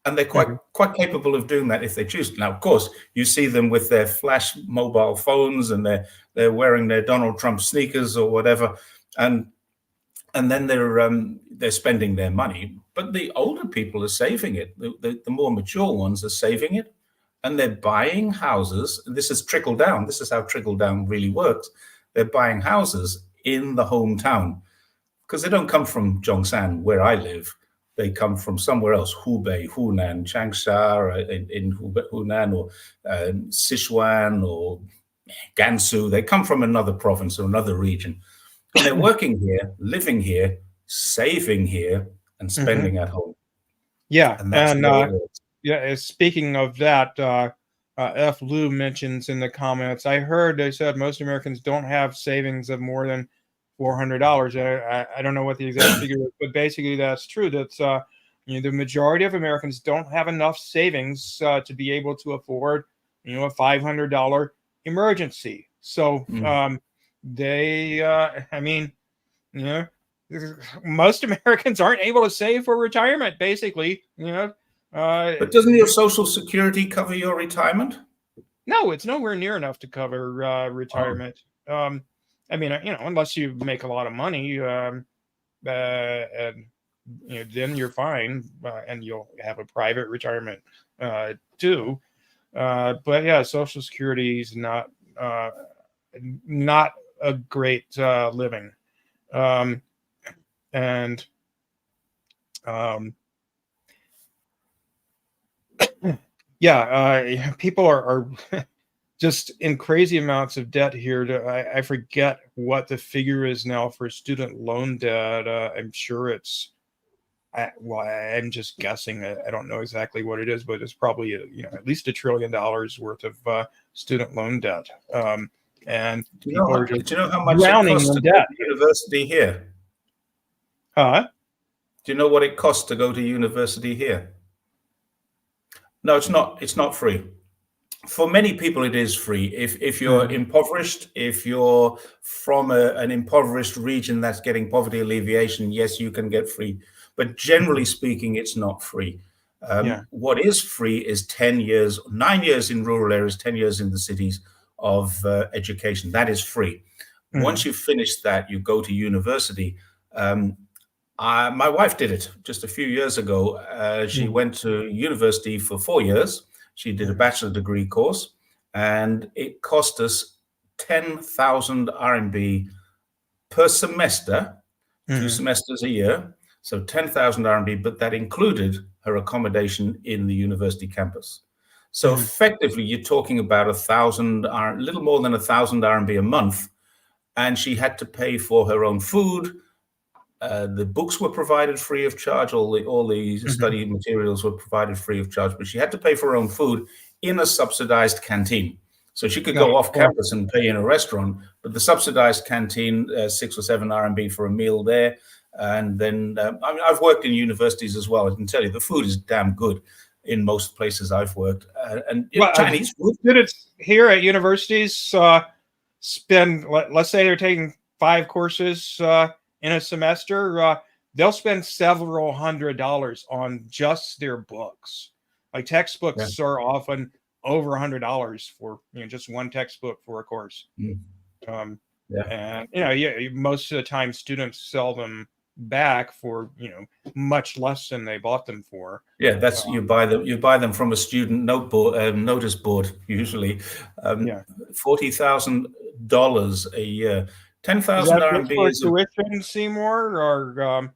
And they're quite capable of doing that if they choose. Now, of course, you see them with their flash mobile phones, and they're wearing their Donald Trump sneakers or whatever, and then they're spending their money. But the older people are saving it. The more mature ones are saving it, and they're buying houses. This is trickle down. This is how trickle down really works. They're buying houses in the hometown because they don't come from Zhongshan, where I live. They come from somewhere else, Hubei, Hunan, Changsha, in Hunan, or Sichuan, or Gansu. They come from another province or another region. And they're working here, living here, saving here, and spending at home. Yeah. And that's the way it works. Yeah, speaking of that, F. Lou mentions in the comments, I heard they said most Americans don't have savings of more than $400. I don't know what the exact figure is, but basically that's true. That's the majority of Americans don't have enough savings to be able to afford a $500 emergency. So most Americans aren't able to save for retirement, basically. But doesn't your Social Security cover your retirement? No, it's nowhere near enough to cover retirement. Unless you make a lot of money, and then you're fine, and you'll have a private retirement too. But yeah, Social Security is not a great living, people are just in crazy amounts of debt here. I forget what the figure is now for student loan debt. I'm sure it's, I'm just guessing. I don't know exactly what it is, but it's probably at least $1 trillion worth of student loan debt. And do you know how much drowning it costs in to debt. go to university here? Huh? Do you know what it costs to go to university here? No, it's not. It's not free. For many people, it is free. If you're impoverished, if you're from an impoverished region that's getting poverty alleviation, yes, you can get free. But generally speaking, it's not free. What is free is 10 years, 9 years in rural areas, 10 years in the cities of education. That is free. Once you've finished that, you go to university. My wife did it just a few years ago. She went to university for 4 years. She did a bachelor degree course, and it cost us 10,000 RMB per semester, 2 semesters a year. So 10,000 RMB, but that included her accommodation in the university campus. So effectively, you're talking about a little more than 1,000 RMB a month, and she had to pay for her own food. The books were provided free of charge. All the study materials were provided free of charge, but she had to pay for her own food in a subsidized canteen. So she could go off campus and pay in a restaurant, but the subsidized canteen, 6 or 7 RMB for a meal there. And then, I've worked in universities as well. I can tell you the food is damn good in most places I've worked. Chinese food. Students here at universities spend, let's say they're taking 5 courses in a semester, they'll spend several $100s on just their books. Like textbooks are often over $100 for just one textbook for a course. And most of the time students sell them back for much less than they bought them for. Yeah, that's you buy them from a student notice board usually. $40,000 a year. 10,000 RMB is tuition, Seymour, or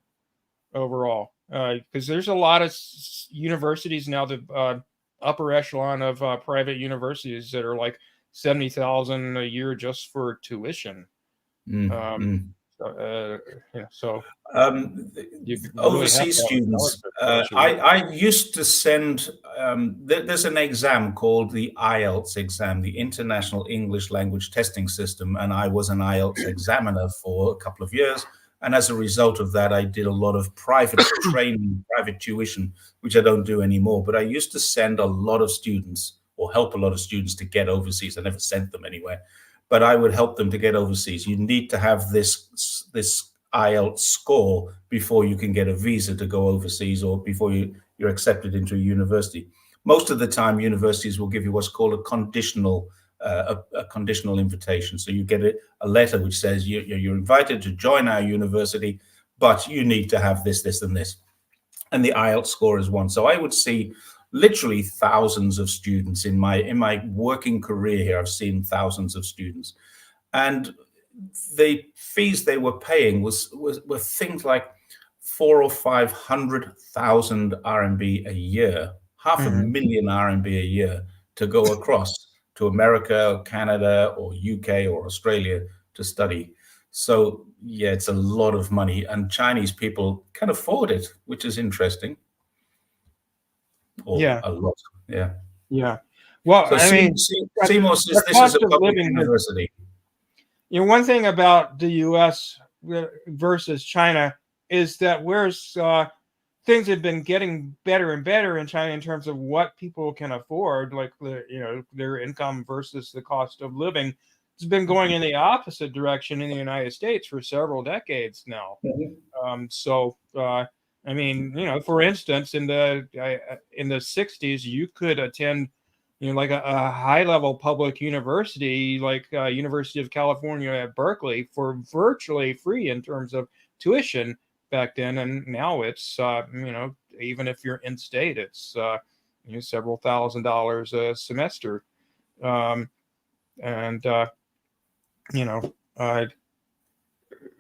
overall? Because there's a lot of universities now, the upper echelon of private universities that are like 70,000 a year just for tuition. Overseas students. I used to send. There's an exam called the IELTS exam, the International English Language Testing System, and I was an IELTS examiner for a couple of years. And as a result of that, I did a lot of private training, private tuition, which I don't do anymore. But I used to send a lot of students, or help a lot of students to get overseas. I never sent them anywhere, but I would help them to get overseas. You need to have this IELTS score before you can get a visa to go overseas, or before you're accepted into a university. Most of the time, universities will give you what's called a conditional invitation. So you get a letter which says you're invited to join our university, but you need to have this, this, and this. And the IELTS score is one. So I would see literally thousands of students in my working career here. I've seen thousands of students, and the fees they were paying were things like 400,000 or 500,000 RMB a year, 500,000 RMB a year to go across to America, or Canada, or UK, or Australia to study. So yeah, it's a lot of money, and Chinese people can afford it, which is interesting. Or Yeah. a lot. Yeah. Yeah. Well, So I mean, Seymour says this is a public university. You know, one thing about the U.S. versus China is that whereas things have been getting better and better in China in terms of what people can afford, like their income versus the cost of living, it's been going in the opposite direction in the United States for several decades now. I mean, for instance, in the 60s, you could attend, like a high-level public university, like University of California at Berkeley, for virtually free in terms of tuition back then, and now it's even if you're in state, it's several $1,000s a semester,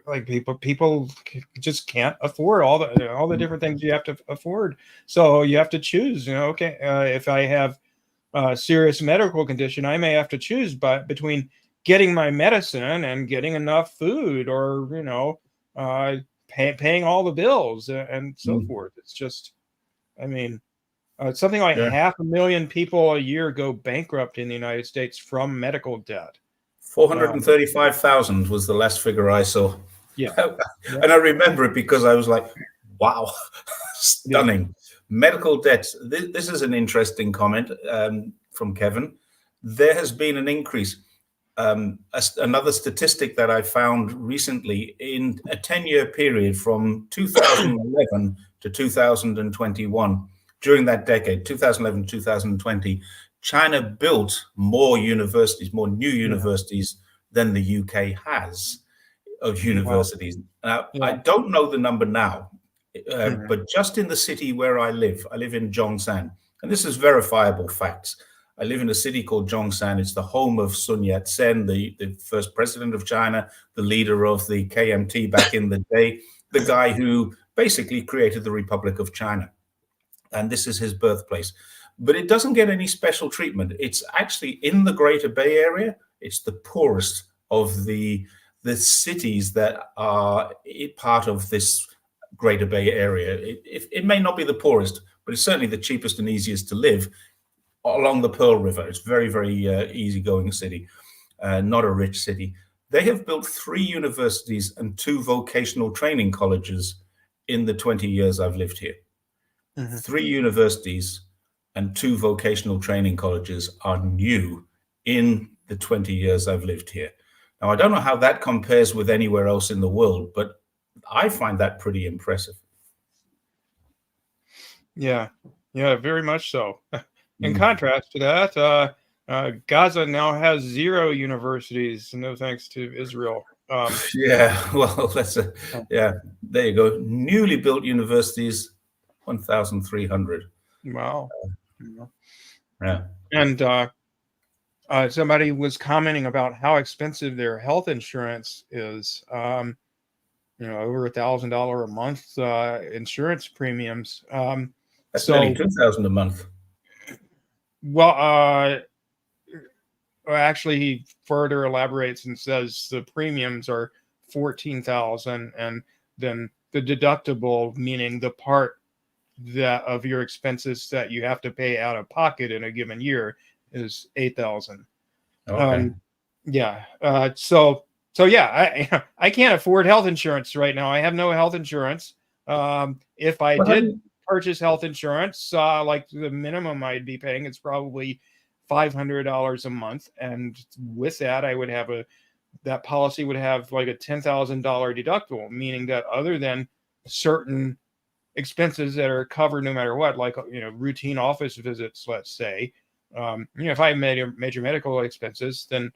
like people just can't afford all the different things you have to afford. So you have to choose. Okay, if I have a serious medical condition, I may have to choose between getting my medicine and getting enough food, or paying all the bills and so forth. It's just, I mean, something like 500,000 people a year go bankrupt in the United States from medical debt. 435,000 was the last figure I saw. Yeah. And I remember it because I was like, wow, stunning. Yeah. Medical debts. This is an interesting comment from Kevin. There has been an increase. Another statistic that I found recently, in a 10-year period from 2011 to 2021, during that decade, 2011 to 2020, China built more universities, more new universities than the UK has of universities. Now, I don't know the number now, but just in the city where I live in Zhongshan, and this is verifiable facts. I live in a city called Zhongshan. It's the home of Sun Yat-sen, the first president of China, the leader of the KMT back in the day, the guy who basically created the Republic of China. And this is his birthplace. But it doesn't get any special treatment. It's actually in the Greater Bay Area. It's the poorest of the cities that are part of this Greater Bay Area. It may not be the poorest, but it's certainly the cheapest and easiest to live along the Pearl River. It's very, very easygoing city, not a rich city. They have built 3 universities and 2 vocational training colleges in the 20 years I've lived here. 3 universities and 2 vocational training colleges are new in the 20 years I've lived here. Now, I don't know how that compares with anywhere else in the world, but I find that pretty impressive. Yeah, very much so. In contrast to that, Gaza now has 0 universities, no thanks to Israel. Well, there you go. Newly built universities, 1,300. Wow. Yeah. And somebody was commenting about how expensive their health insurance is. Over $1,000 a month insurance premiums. That's nearly $2,000 a month. Well, actually, he further elaborates and says the premiums are $14,000, and then the deductible, meaning the part that of your expenses that you have to pay out of pocket in a given year, is $8,000. Okay. I can't afford health insurance right now. I have no health insurance. If I did purchase health insurance, like the minimum I'd be paying, it's probably $500 a month, and with that, I would have that policy would have like a $10,000 deductible, meaning that other than certain expenses that are covered no matter what, like routine office visits, let's say, if I have major medical expenses, then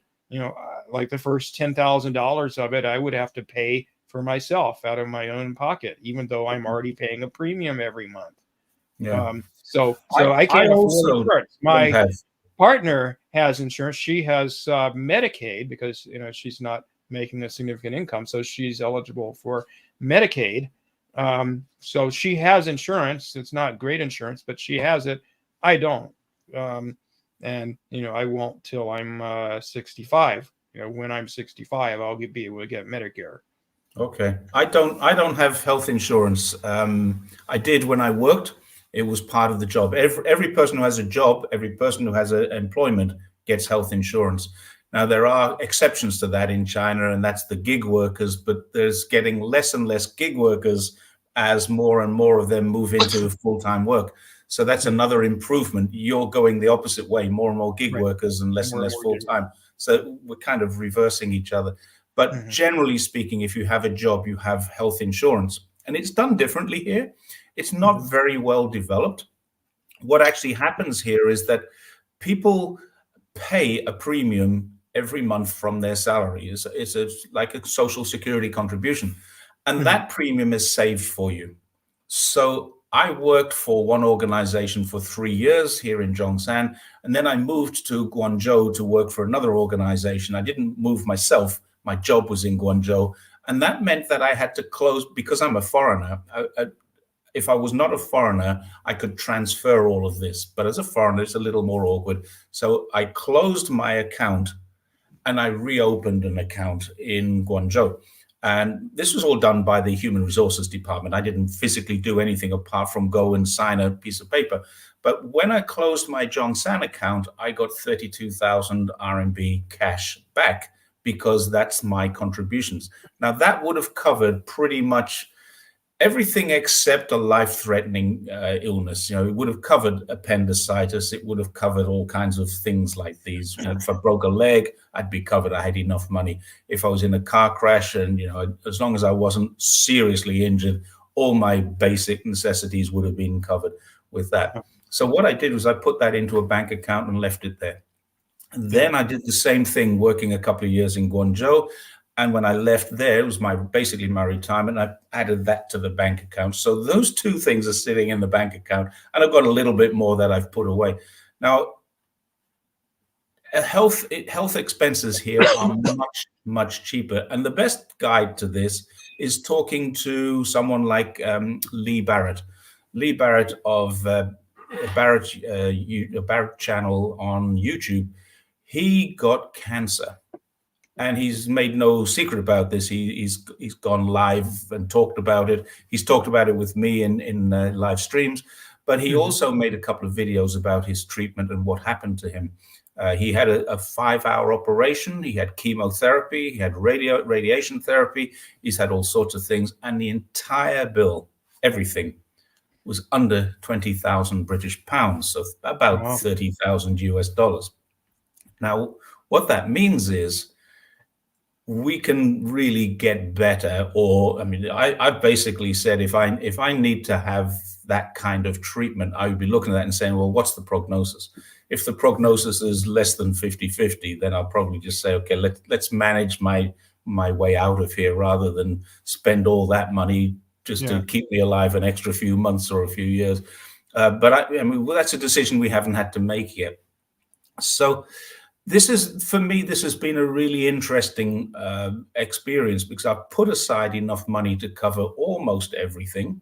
like the first $10,000 of it I would have to pay for myself out of my own pocket, even though I'm already paying a premium every month. So I can't afford insurance. My partner has insurance. She has Medicaid because she's not making a significant income, so she's eligible for Medicaid. So she has insurance. It's not great insurance, but she has it. I don't. and I won't till I'm 65. When I'm 65, I'll be able to get Medicare. Okay. I don't have health insurance. I did when I worked. It was part of the job. Every person who has a job, every person who has employment gets health insurance. Now, there are exceptions to that in China, and that's the gig workers, but there's getting less and less gig workers as more and more of them move into full-time work. So that's another improvement. You're going the opposite way, more and more gig workers and less full-time. So we're kind of reversing each other. But generally speaking, if you have a job, you have health insurance. And it's done differently here. It's not very well developed. What actually happens here is that people pay a premium every month from their salary. It's like a social security contribution. And that premium is saved for you. So I worked for one organization for 3 years here in Zhongshan, and then I moved to Guangzhou to work for another organization. I didn't move myself. My job was in Guangzhou, and that meant that I had to close, because I'm a foreigner. If I was not a foreigner, I could transfer all of this. But as a foreigner, it's a little more awkward. So I closed my account and I reopened an account in Guangzhou. And this was all done by the Human Resources Department. I didn't physically do anything apart from go and sign a piece of paper. But when I closed my Zhongshan account, I got 32,000 RMB cash back, because that's my contributions. Now, that would have covered pretty much everything except a life-threatening illness. It would have covered appendicitis. It would have covered all kinds of things like these. If I broke a leg, I'd be covered. I had enough money. If I was in a car crash, and as long as I wasn't seriously injured, all my basic necessities would have been covered with that. So what I did was I put that into a bank account and left it there. And then I did the same thing, working a couple of years in Guangzhou. And when I left there, it was basically my retirement. I added that to the bank account. So those two things are sitting in the bank account, and I've got a little bit more that I've put away. Now, health expenses here are much, much cheaper. And the best guide to this is talking to someone like Lee Barrett. Lee Barrett of Barrett channel on YouTube. He got cancer. And he's made no secret about this. He's gone live and talked about it. He's talked about it with me in live streams. But he also made a couple of videos about his treatment and what happened to him. He had a 5-hour operation. He had chemotherapy. He had radiation therapy. He's had all sorts of things. And the entire bill, everything, was under 20,000 British pounds, so about 30,000 US dollars. Now, what that means is, we can really get better. Or, I mean, I've basically said, if I need to have that kind of treatment, I would be looking at that and saying, well, what's the prognosis? If the prognosis is less than 50-50, then I'll probably just say, okay, let's manage my way out of here, rather than spend all that money just to keep me alive an extra few months or a few years. But I mean, well, that's a decision we haven't had to make yet. So for me, this has been a really interesting experience, because I've put aside enough money to cover almost everything,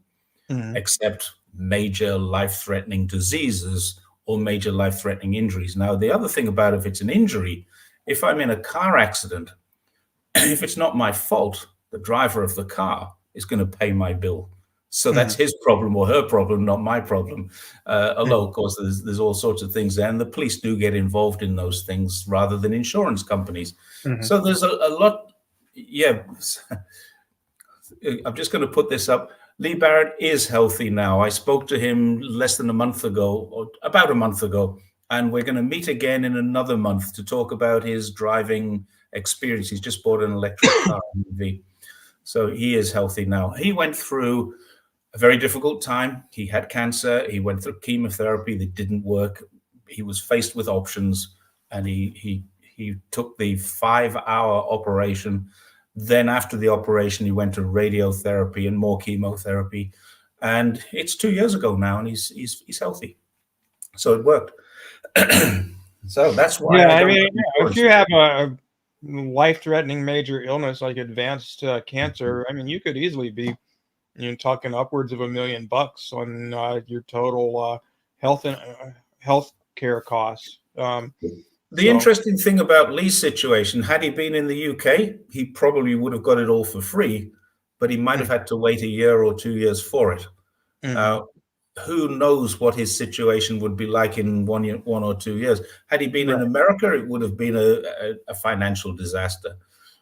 except major life-threatening diseases or major life-threatening injuries. Now, the other thing about, if it's an injury, if I'm in a car accident, if it's not my fault, the driver of the car is going to pay my bill. So that's his problem or her problem, not my problem. Although, of course, there's all sorts of things there, and the police do get involved in those things rather than insurance companies. So there's a lot. Yeah, I'm just going to put this up. Lee Barrett is healthy now. I spoke to him less than a month ago, or about a month ago, and we're going to meet again in another month to talk about his driving experience. He's just bought an electric car, EV. So he is healthy now. He went through a very difficult time. He had cancer. He went through chemotherapy that didn't work. He was faced with options, and he took the 5-hour operation. Then after the operation, he went to radiotherapy and more chemotherapy. And it's 2 years ago now, and he's healthy. So it worked. So that's why. Yeah, I mean, if you have a life-threatening major illness like advanced cancer, I mean, you could easily be talking upwards of $1 million on your total health care costs. The interesting thing about Lee's situation, had he been in the UK, he probably would have got it all for free, but he might have had to wait a year or 2 years for it. Who knows what his situation would be like in 1 or 2 years? Had he been in America, it would have been a financial disaster.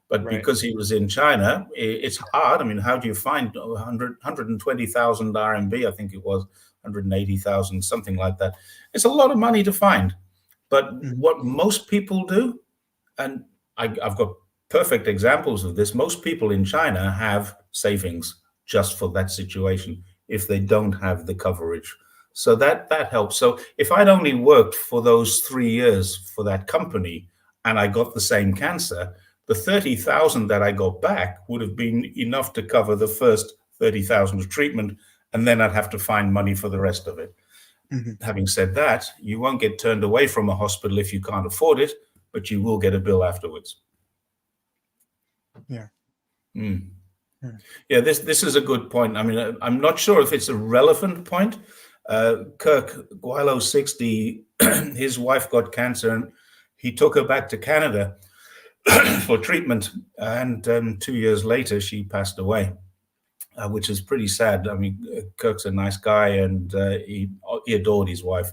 But because he was in China, it's hard. I mean, how do you find 120,000 RMB? I think it was 180,000, something like that. It's a lot of money to find. But what most people do, and I've got perfect examples of this, most people in China have savings just for that situation if they don't have the coverage. So that helps. So if I'd only worked for those 3 years for that company and I got the same cancer, the 30,000 that I got back would have been enough to cover the first 30,000 of treatment, and then I'd have to find money for the rest of it. Having said that, you won't get turned away from a hospital if you can't afford it, but you will get a bill afterwards. Yeah. Yeah, this is a good point. I mean, I'm not sure if it's a relevant point. Kirk Guilo 60, his wife got cancer and he took her back to Canada for treatment, and 2 years later she passed away, which is pretty sad. I mean, Kirk's a nice guy, and he adored his wife,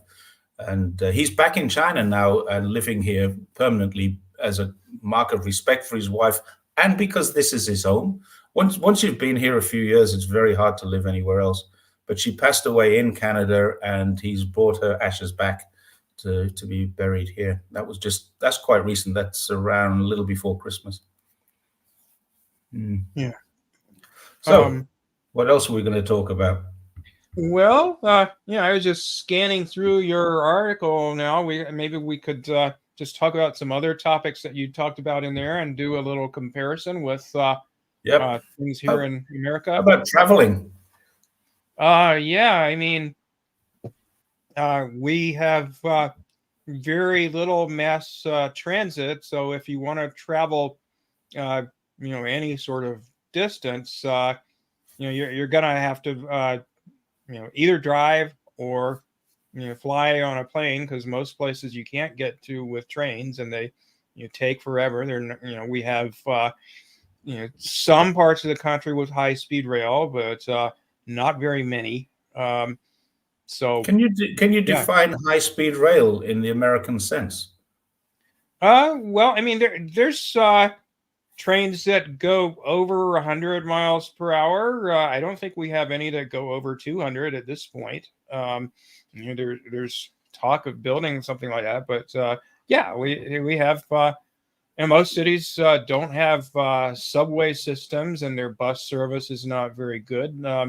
and he's back in China now and living here permanently as a mark of respect for his wife, and because this is his home. Once you've been here a few years, it's very hard to live anywhere else. But she passed away in Canada, and he's brought her ashes back to be buried here. That's quite recent. That's around a little before Christmas. Yeah. So what else are we going to talk about? Well, I was just scanning through your article now. Maybe we could just talk about some other topics that you talked about in there and do a little comparison with things here in America. How about traveling? Yeah, I mean, we have very little mass transit. So if you want to travel, any sort of distance, you're going to have to, either drive or, fly on a plane, because most places you can't get to with trains, and they take forever. We have, some parts of the country with high speed rail, but not very many. So can you define high speed rail in the American sense? Well, I mean, there's trains that go over 100 miles per hour. I don't think we have any that go over 200 at this point. There's talk of building something like that, but we have. And most cities don't have subway systems, and their bus service is not very good. I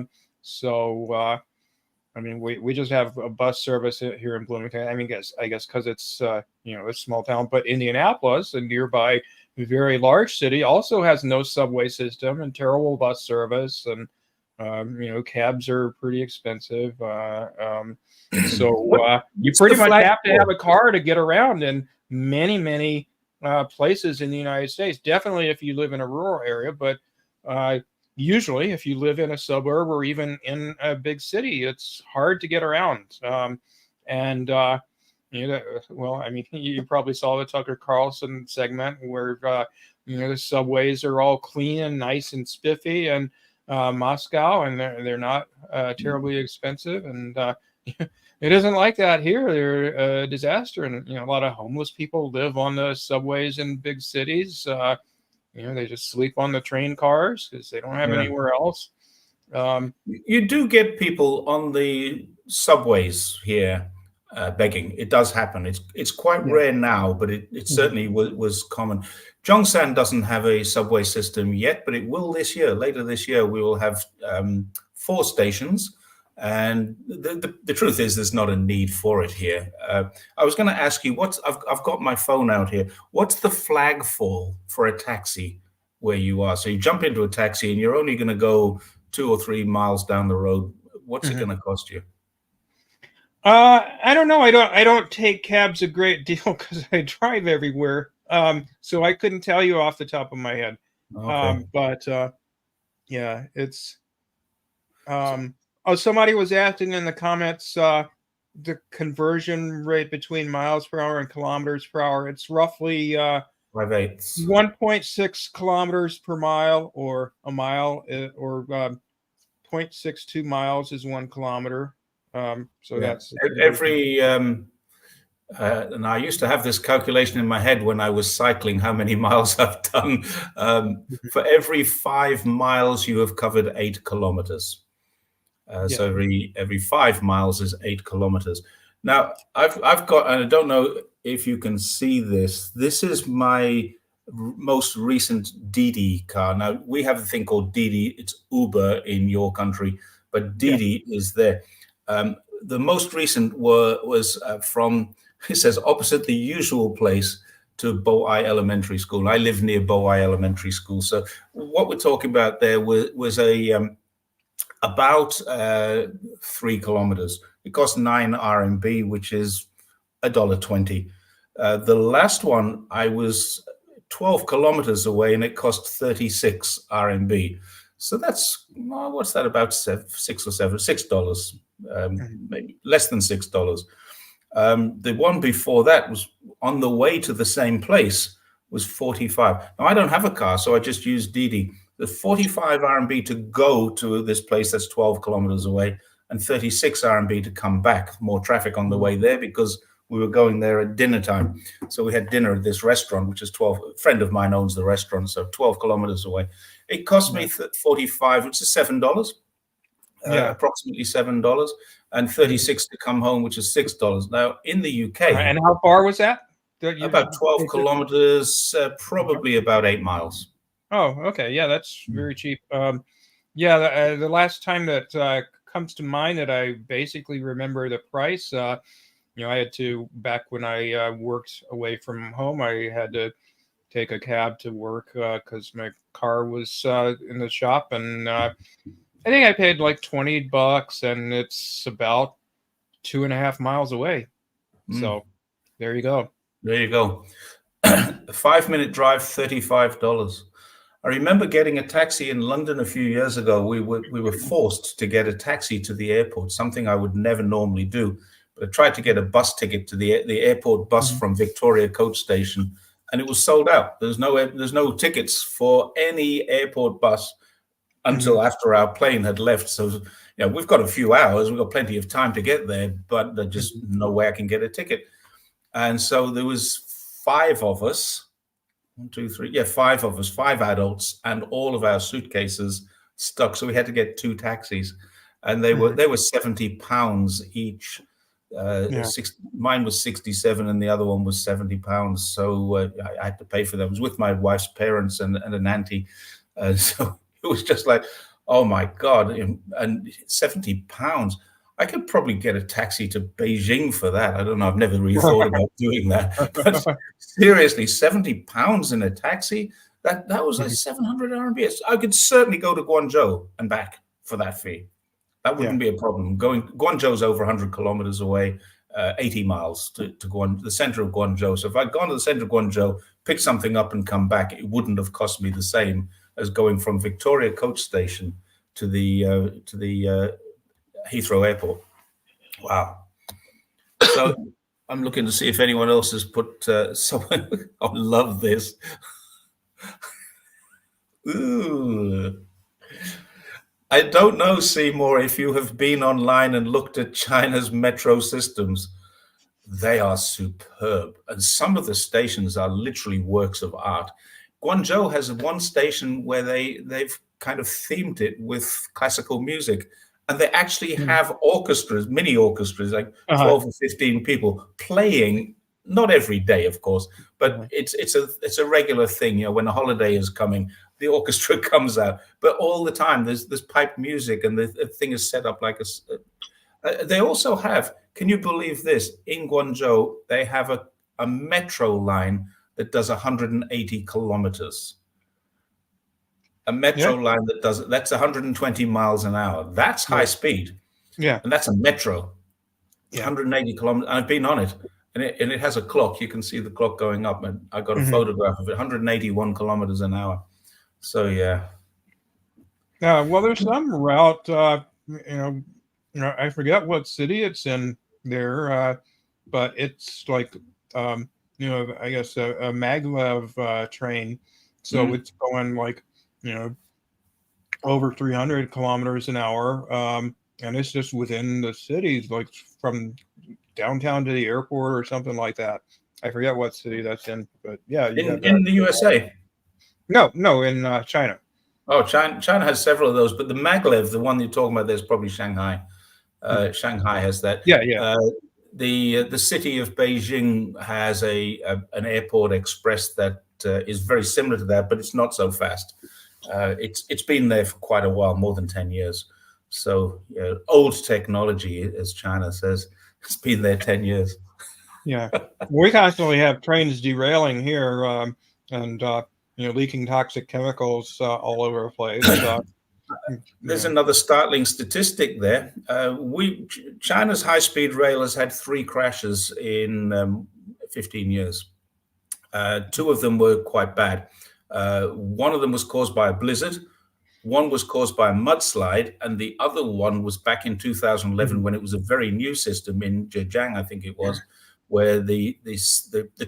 mean, we just have a bus service here in Bloomington. I mean, I guess because it's a small town, but Indianapolis, a nearby very large city, also has no subway system and terrible bus service, and cabs are pretty expensive. So you pretty much have to have a car to get around in many places in the United States. Definitely if you live in a rural area, but usually if you live in a suburb or even in a big city, it's hard to get around. Well, I mean, you probably saw the Tucker Carlson segment where the subways are all clean and nice and spiffy, and Moscow, and they're not terribly expensive, and it isn't like that here. They're a disaster, and a lot of homeless people live on the subways in big cities. They just sleep on the train cars because they don't have anywhere else. You do get people on the subways here begging. It does happen. It's quite rare now, but it certainly was common. Zhongshan doesn't have a subway system yet, but it will this year. Later this year, we will have 4 stations. And the truth is, there's not a need for it here. I was going to ask you, I've got my phone out here. What's the flag fall for a taxi where you are? So you jump into a taxi and you're only going to go 2 or 3 miles down the road. What's it going to cost you? I don't know. I don't take cabs a great deal because I drive everywhere. So I couldn't tell you off the top of my head. Okay. It's. Somebody was asking in the comments the conversion rate between miles per hour and kilometers per hour. It's roughly 5/8. 1.6 kilometers per mile, or a mile, or 0.62 miles is 1 kilometer. So that's every. And I used to have this calculation in my head when I was cycling, how many miles I've done. For every 5 miles, you have covered 8 kilometers. So every 5 miles is 8 kilometers. Now, I've got, and I don't know if you can see this. This is my most recent Didi car. Now, we have a thing called Didi. It's Uber in your country, but Didi is there. The most recent was from, it says, opposite the usual place to Bo-Ai Elementary School. I live near Bo-Ai Elementary School. So what we're talking about there was about 3 kilometers. It cost 9 RMB, which is $1.20. The last one, I was 12 kilometers away, and it cost 36 RMB. So that's, what's that, about $6, maybe less than $6. The one before that was on the way to the same place, was 45. Now, I don't have a car, so I just use Didi. The 45 RMB to go to this place that's 12 kilometers away, and 36 RMB to come back. More traffic on the way there because we were going there at dinner time. So we had dinner at this restaurant, which is 12. A friend of mine owns the restaurant, so 12 kilometers away. It cost me 45, which is $7. Approximately $7, and 36 to come home, which is $6. Now in the UK, and how far was that? About 12 kilometers, probably about 8 miles. Oh, okay, yeah, that's very cheap. The last time that comes to mind that I basically remember the price. I had to, back when I worked away from home, I had to take a cab to work because my car was in the shop, and I think I paid like $20, and it's about 2.5 miles away. So there you go. There you go. A 5-minute drive, $35. I remember getting a taxi in London a few years ago. We were forced to get a taxi to the airport, something I would never normally do. But I tried to get a bus ticket to the airport bus from Victoria Coach Station, and it was sold out. There's no tickets for any airport bus until after our plane had left. So, we've got a few hours. We've got plenty of time to get there, but there's just no way I can get a ticket. And so there was 5 of us. 1, 2, 3. 5 of us, 5 adults, and all of our suitcases stuck. So we had to get 2 taxis, and they were £70 each. Mine was 67, and the other one was £70. So I had to pay for them. I was with my wife's parents and an auntie. So it was just like, oh my God, and £70. I could probably get a taxi to Beijing for that. I don't know. I've never really thought about doing that. But seriously, £70 in a taxi, that was like 700 RMB. I could certainly go to Guangzhou and back for that fee. That wouldn't be a problem. Guangzhou's over 100 kilometers away, 80 miles to the center of Guangzhou. So if I'd gone to the center of Guangzhou, picked something up and come back, it wouldn't have cost me the same as going from Victoria Coach Station to the Heathrow Airport. Wow. So I'm looking to see if anyone else has put someone. I love this. Ooh. I don't know, Seymour, if you have been online and looked at China's metro systems. They are superb. And some of the stations are literally works of art. Guangzhou has one station where they've kind of themed it with classical music. And they actually have orchestras, mini orchestras, like 12 or 15 people playing, not every day, of course, but it's a regular thing. When a holiday is coming, the orchestra comes out. But all the time, there's pipe music, and the thing is set up like they also have, can you believe this? In Guangzhou, they have a metro line that does 180 kilometers. A metro line that's 120 miles an hour. That's high speed. Yeah. And that's a metro. 180 kilometers. I've been on it. And it has a clock. You can see the clock going up. And I got a photograph of it, 181 kilometers an hour. So, yeah. Well, there's some route, I forget what city it's in, there, but it's like I guess a maglev train, so it's going like over 300 kilometers an hour, and it's just within the cities, like from downtown to the airport or something like that. I forget what city that's in, but yeah, you have that. In the USA. No, in China. Oh, China has several of those, but the maglev, the one you're talking about, there's probably Shanghai. Shanghai has that. Yeah. The city of Beijing has an airport express that is very similar to that, but it's not so fast. It's been there for quite a while, more than 10 years. So old technology, as China says, it's been there 10 years. Yeah, we constantly have trains derailing here, and leaking toxic chemicals all over the place. There's another startling statistic there. China's high-speed rail has had 3 crashes in 15 years. 2 of them were quite bad. One of them was caused by a blizzard. One was caused by a mudslide, and the other one was back in 2011 when it was a very new system in Zhejiang, I think it was, where the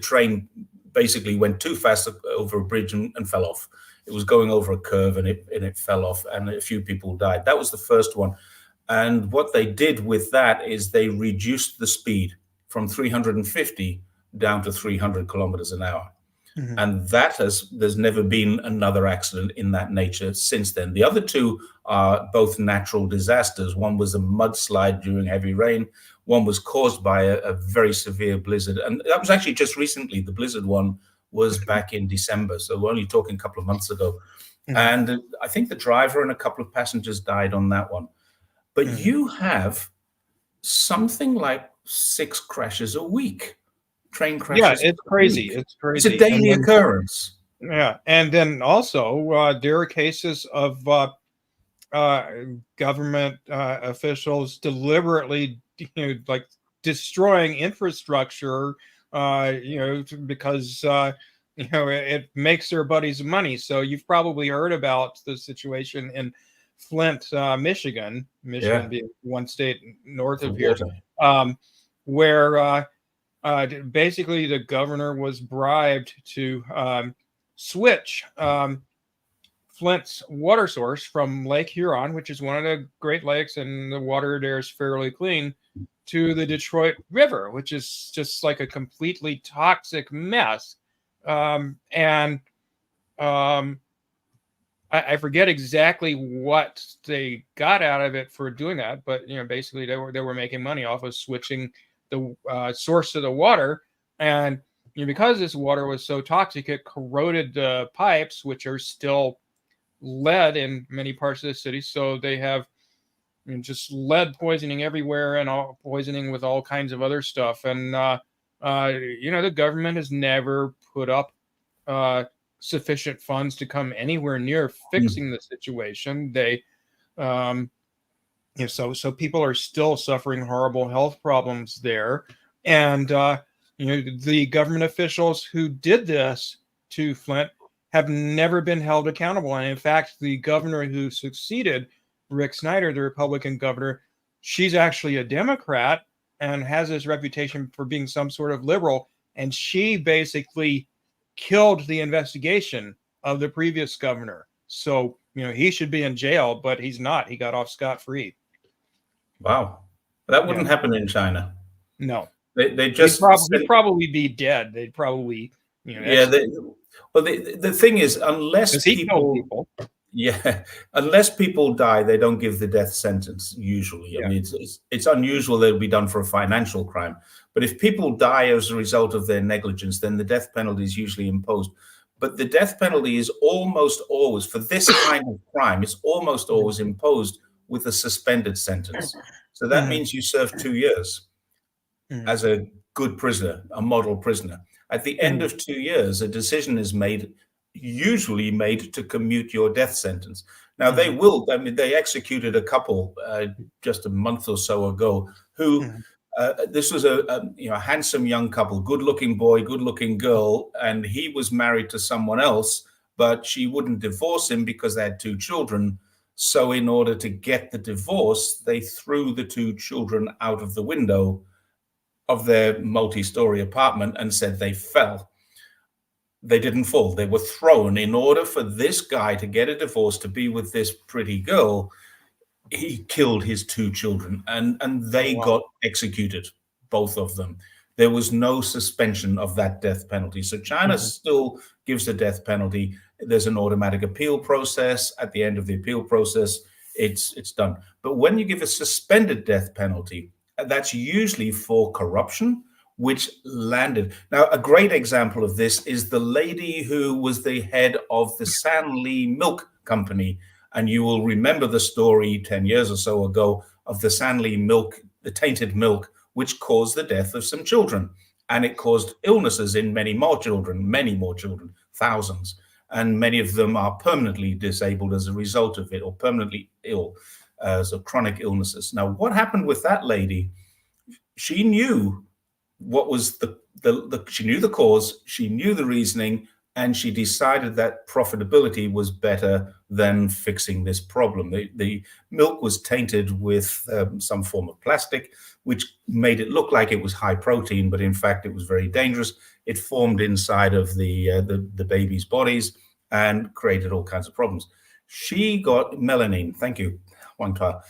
train basically went too fast over a bridge and fell off. It was going over a curve and it fell off, and a few people died. That was the first one. And what they did with that is they reduced the speed from 350 down to 300 kilometers an hour. And there's never been another accident in that nature since then. The other 2 are both natural disasters. One was a mudslide during heavy rain. One was caused by a very severe blizzard. And that was actually just recently. The blizzard one was back in December. So we're only talking a couple of months ago. And I think the driver and a couple of passengers died on that one. But you have something like 6 crashes a week. Train crashes. Yeah, it's crazy. It's crazy. It's a daily occurrence. Yeah, and then also there are cases of government officials deliberately, like destroying infrastructure, because it makes their buddies money. So you've probably heard about the situation in Flint, Michigan being one state north of here, where basically the governor was bribed to switch Flint's water source from Lake Huron, which is one of the Great Lakes, and the water there is fairly clean, to the Detroit River, which is just like a completely toxic mess. I forget exactly what they got out of it for doing that, but basically they were making money off of switching the source of the water, and because this water was so toxic, it corroded the pipes, which are still lead in many parts of the city. So they have just lead poisoning everywhere, and all poisoning with all kinds of other stuff. And the government has never put up sufficient funds to come anywhere near fixing the situation. They so people are still suffering horrible health problems there. And, the government officials who did this to Flint have never been held accountable. And in fact, the governor who succeeded Rick Snyder, the Republican governor, she's actually a Democrat and has this reputation for being some sort of liberal. And she basically killed the investigation of the previous governor. So, he should be in jail, but he's not. He got off scot-free. Wow. That wouldn't happen in China. No. They just he'd probably be dead. They'd probably, the thing is, unless people die, they don't give the death sentence usually. I mean, it's unusual that it'll be done for a financial crime. But if people die as a result of their negligence, then the death penalty is usually imposed. But the death penalty is almost always, for this kind of crime, it's almost always imposed with a suspended sentence. So that means you serve 2 years as a good prisoner, a model prisoner. At the end of 2 years, a decision is usually made to commute your death sentence. Now they executed a couple just a month or so ago who, this was a handsome young couple, good-looking boy, good-looking girl, and he was married to someone else, but she wouldn't divorce him because they had 2 children. So in order to get the divorce, they threw the 2 children out of the window of their multi-story apartment and said they fell. They didn't fall. They were thrown. In order for this guy to get a divorce, to be with this pretty girl, he killed his 2 children, and they got executed, both of them. There was no suspension of that death penalty. So China still gives the death penalty. There's an automatic appeal process. At the end of the appeal process, it's done. But when you give a suspended death penalty, that's usually for corruption, which landed. Now, a great example of this is the lady who was the head of the Sanli Milk Company. And you will remember the story 10 years or so ago of the Sanli milk, the tainted milk, which caused the death of some children. And it caused illnesses in many more children, thousands. And many of them are permanently disabled as a result of it, or permanently ill, so chronic illnesses. Now, what happened with that lady? She knew what was she knew the cause, she knew the reasoning, and she decided that profitability was better than fixing this problem. The milk was tainted with some form of plastic, which made it look like it was high protein, but in fact it was very dangerous. It formed inside of the baby's bodies and created all kinds of problems. She got melamine. Thank you, Wang Ta.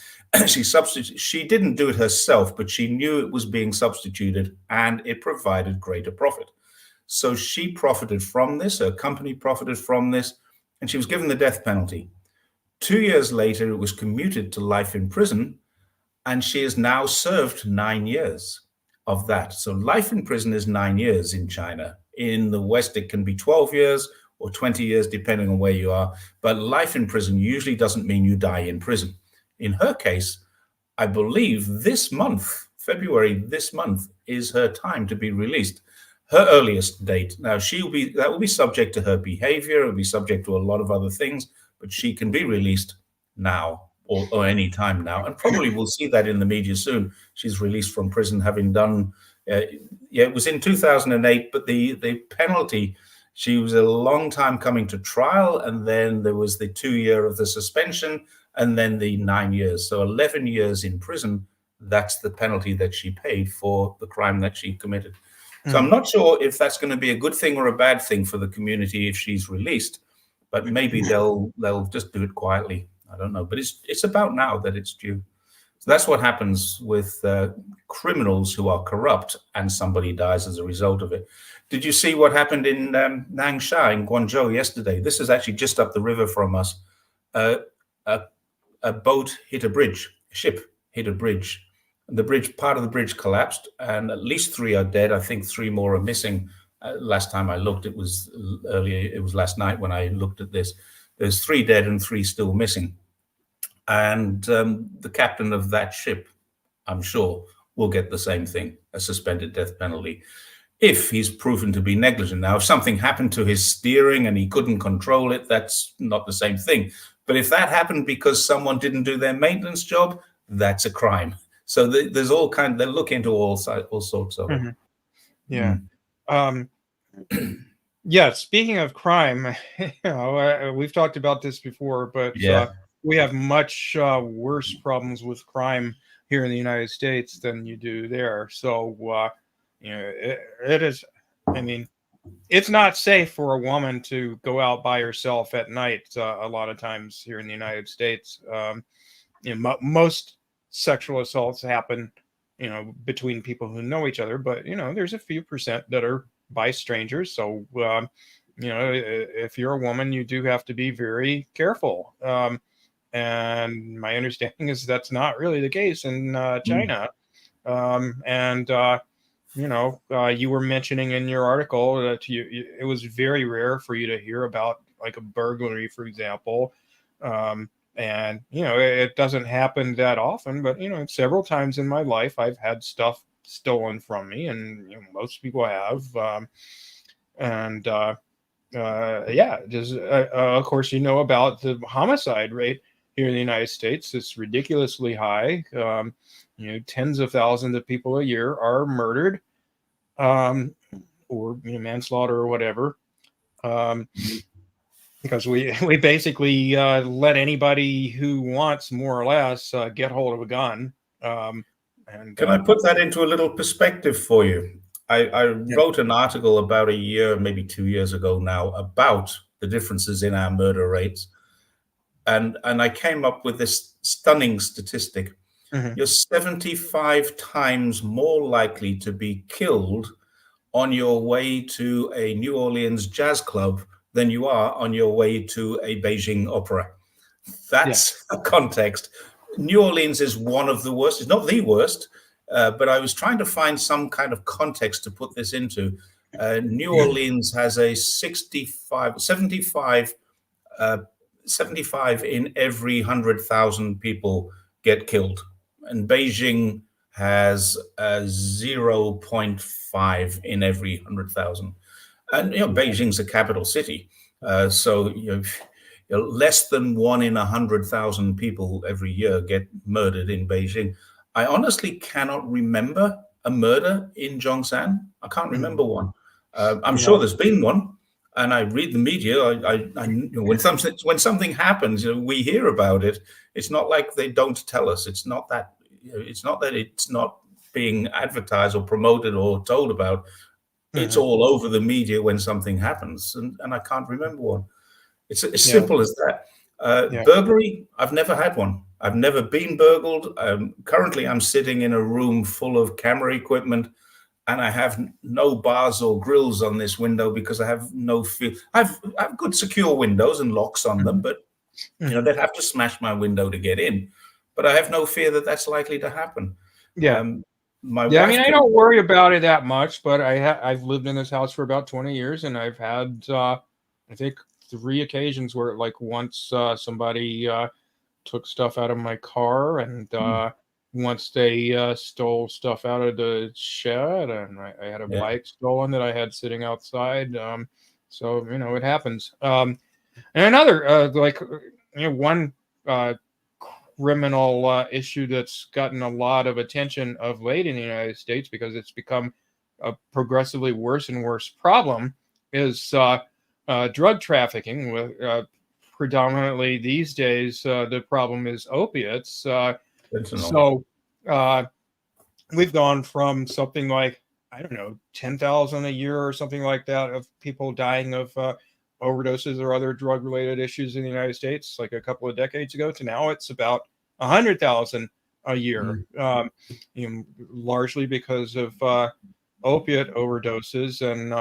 She didn't do it herself, but she knew it was being substituted, and it provided greater profit. So she profited from this, her company profited from this, and she was given the death penalty. 2 years later, it was commuted to life in prison, and she has now served 9 years of that. So life in prison is 9 years in China. In the West, it can be 12 years or 20 years, depending on where you are. But life in prison usually doesn't mean you die in prison. In her case, I believe this month, February this month, is her time to be released. Her earliest date. Now, that will be subject to her behavior. It'll be subject to a lot of other things, but she can be released now or any time now. And probably we'll see that in the media soon. She's released from prison, having done, it was in 2008, but the penalty, she was a long time coming to trial. And then there was the 2 year of the suspension and then the 9 years. So 11 years in prison. That's the penalty that she paid for the crime that she committed. So I'm not sure if that's going to be a good thing or a bad thing for the community if she's released, but maybe they'll just do it quietly. I don't know, but it's about now that it's due. So that's what happens with criminals who are corrupt and somebody dies as a result of it. Did you see what happened in Nangsha in Guangzhou yesterday? This is actually just up the river from us. A boat hit a bridge, a ship hit a bridge. Part of the bridge collapsed, and at least 3 are dead. I think 3 more are missing. Last time I looked, it was last night when I looked at this. There's 3 dead and 3 still missing. And the captain of that ship, I'm sure, will get the same thing, a suspended death penalty, if he's proven to be negligent. Now, if something happened to his steering and he couldn't control it, that's not the same thing. But if that happened because someone didn't do their maintenance job, that's a crime. So there's all they look into all sorts of it. Yeah. Yeah. Speaking of crime, we've talked about this before, but we have much worse problems with crime here in the United States than you do there. So, it is, I mean, it's not safe for a woman to go out by herself at night. A lot of times here in the United States, most sexual assaults happen, between people who know each other, but there's a few percent that are by strangers. So, if you're a woman, you do have to be very careful. And my understanding is that's not really the case in China. You were mentioning in your article that it was very rare for you to hear about like a burglary, for example. And, it doesn't happen that often, but, several times in my life, I've had stuff stolen from me, and most people have. Of course, about the homicide rate here in the United States. It's ridiculously high. Tens of thousands of people a year are murdered, or manslaughter or whatever. Because we basically let anybody who wants, more or less, get hold of a gun, And can I put that into a little perspective for you? I wrote an article about a year, maybe 2 years ago now, about the differences in our murder rates. And I came up with this stunning statistic. You're 75 times more likely to be killed on your way to a New Orleans jazz club than you are on your way to a Beijing opera. That's a context. New Orleans is one of the worst. It's not the worst, but I was trying to find some kind of context to put this into. New Orleans has a 75 in every 100,000 people get killed. And Beijing has 0.5 in every 100,000. And Beijing's a capital city, so less than 1 in 100,000 people every year get murdered in Beijing. I honestly cannot remember a murder in Zhongshan. I can't remember one. I'm sure there's been one, and I read the media. When something happens, we hear about it. It's not like they don't tell us. It's not that it's not being advertised or promoted or told about. It's all over the media when something happens, and I can't remember one. It's as simple as that. Burglary, I've never had one. I've never been burgled. Currently, I'm sitting in a room full of camera equipment, and I have no bars or grills on this window because I have no fear. I've good secure windows and locks on them, but they'd have to smash my window to get in. But I have no fear that that's likely to happen. I mean, I don't worry about it that much, but I've lived in this house for about 20 years, and I've had, I think, 3 occasions where, like, once somebody took stuff out of my car, and once they stole stuff out of the shed, and I had a bike stolen that I had sitting outside. So, it happens. And another, one criminal issue that's gotten a lot of attention of late in the United States, because it's become a progressively worse and worse problem, is drug trafficking. With predominantly these days, the problem is opiates. So we've gone from something like, 10,000 a year or something like that of people dying of overdoses or other drug-related issues in the United States, like a couple of decades ago, to now it's about 100,000 a year, largely because of opiate overdoses. And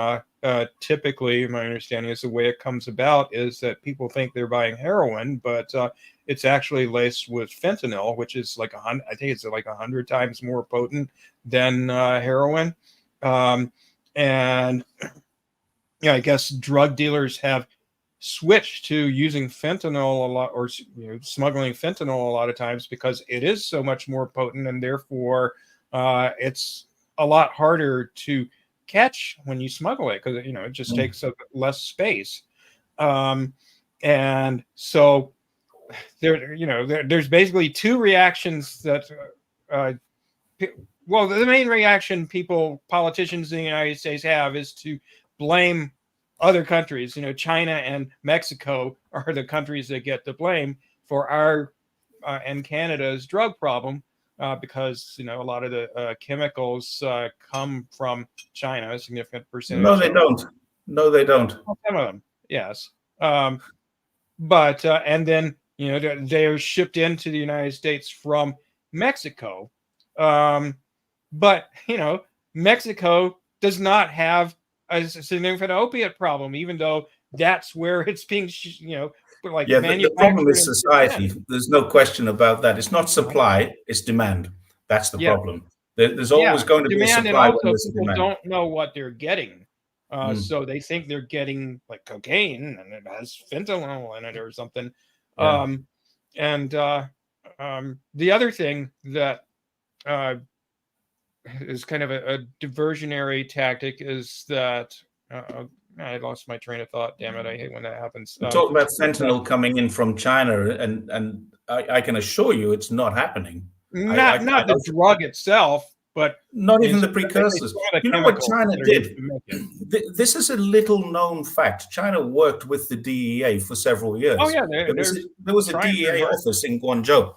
typically, my understanding is the way it comes about is that people think they're buying heroin, but it's actually laced with fentanyl, which is like I think it's like 100 times more potent than heroin. And I guess drug dealers have switched to using fentanyl a lot, or smuggling fentanyl a lot of times, because it is so much more potent, and therefore it's a lot harder to catch when you smuggle it, because it just takes up less space. And so there's basically 2 reactions that the main reaction politicians in the United States have is to blame other countries. China and Mexico are the countries that get the blame for our and Canada's drug problem, because a lot of the chemicals come from China, a significant percentage. No, they don't. No, they don't. Some of them, yes. But and then they are shipped into the United States from Mexico. But Mexico does not have a significant opiate problem, even though that's where it's being, the problem is society. There's no question about that. It's not supply, it's demand. That's the problem. There's always going to be a supply when there's a demand. People don't know what they're getting. So they think they're getting like cocaine, and it has fentanyl in it or something. And the other thing that is kind of a diversionary tactic is that I lost my train of thought. Damn it! I hate when that happens. Talk about fentanyl coming in from China, and I can assure you, it's not happening. Not the drug itself, but not even the precursors. You know what China did? This is a little-known fact. China worked with the DEA for several years. Oh yeah, there was a DEA office in Guangzhou.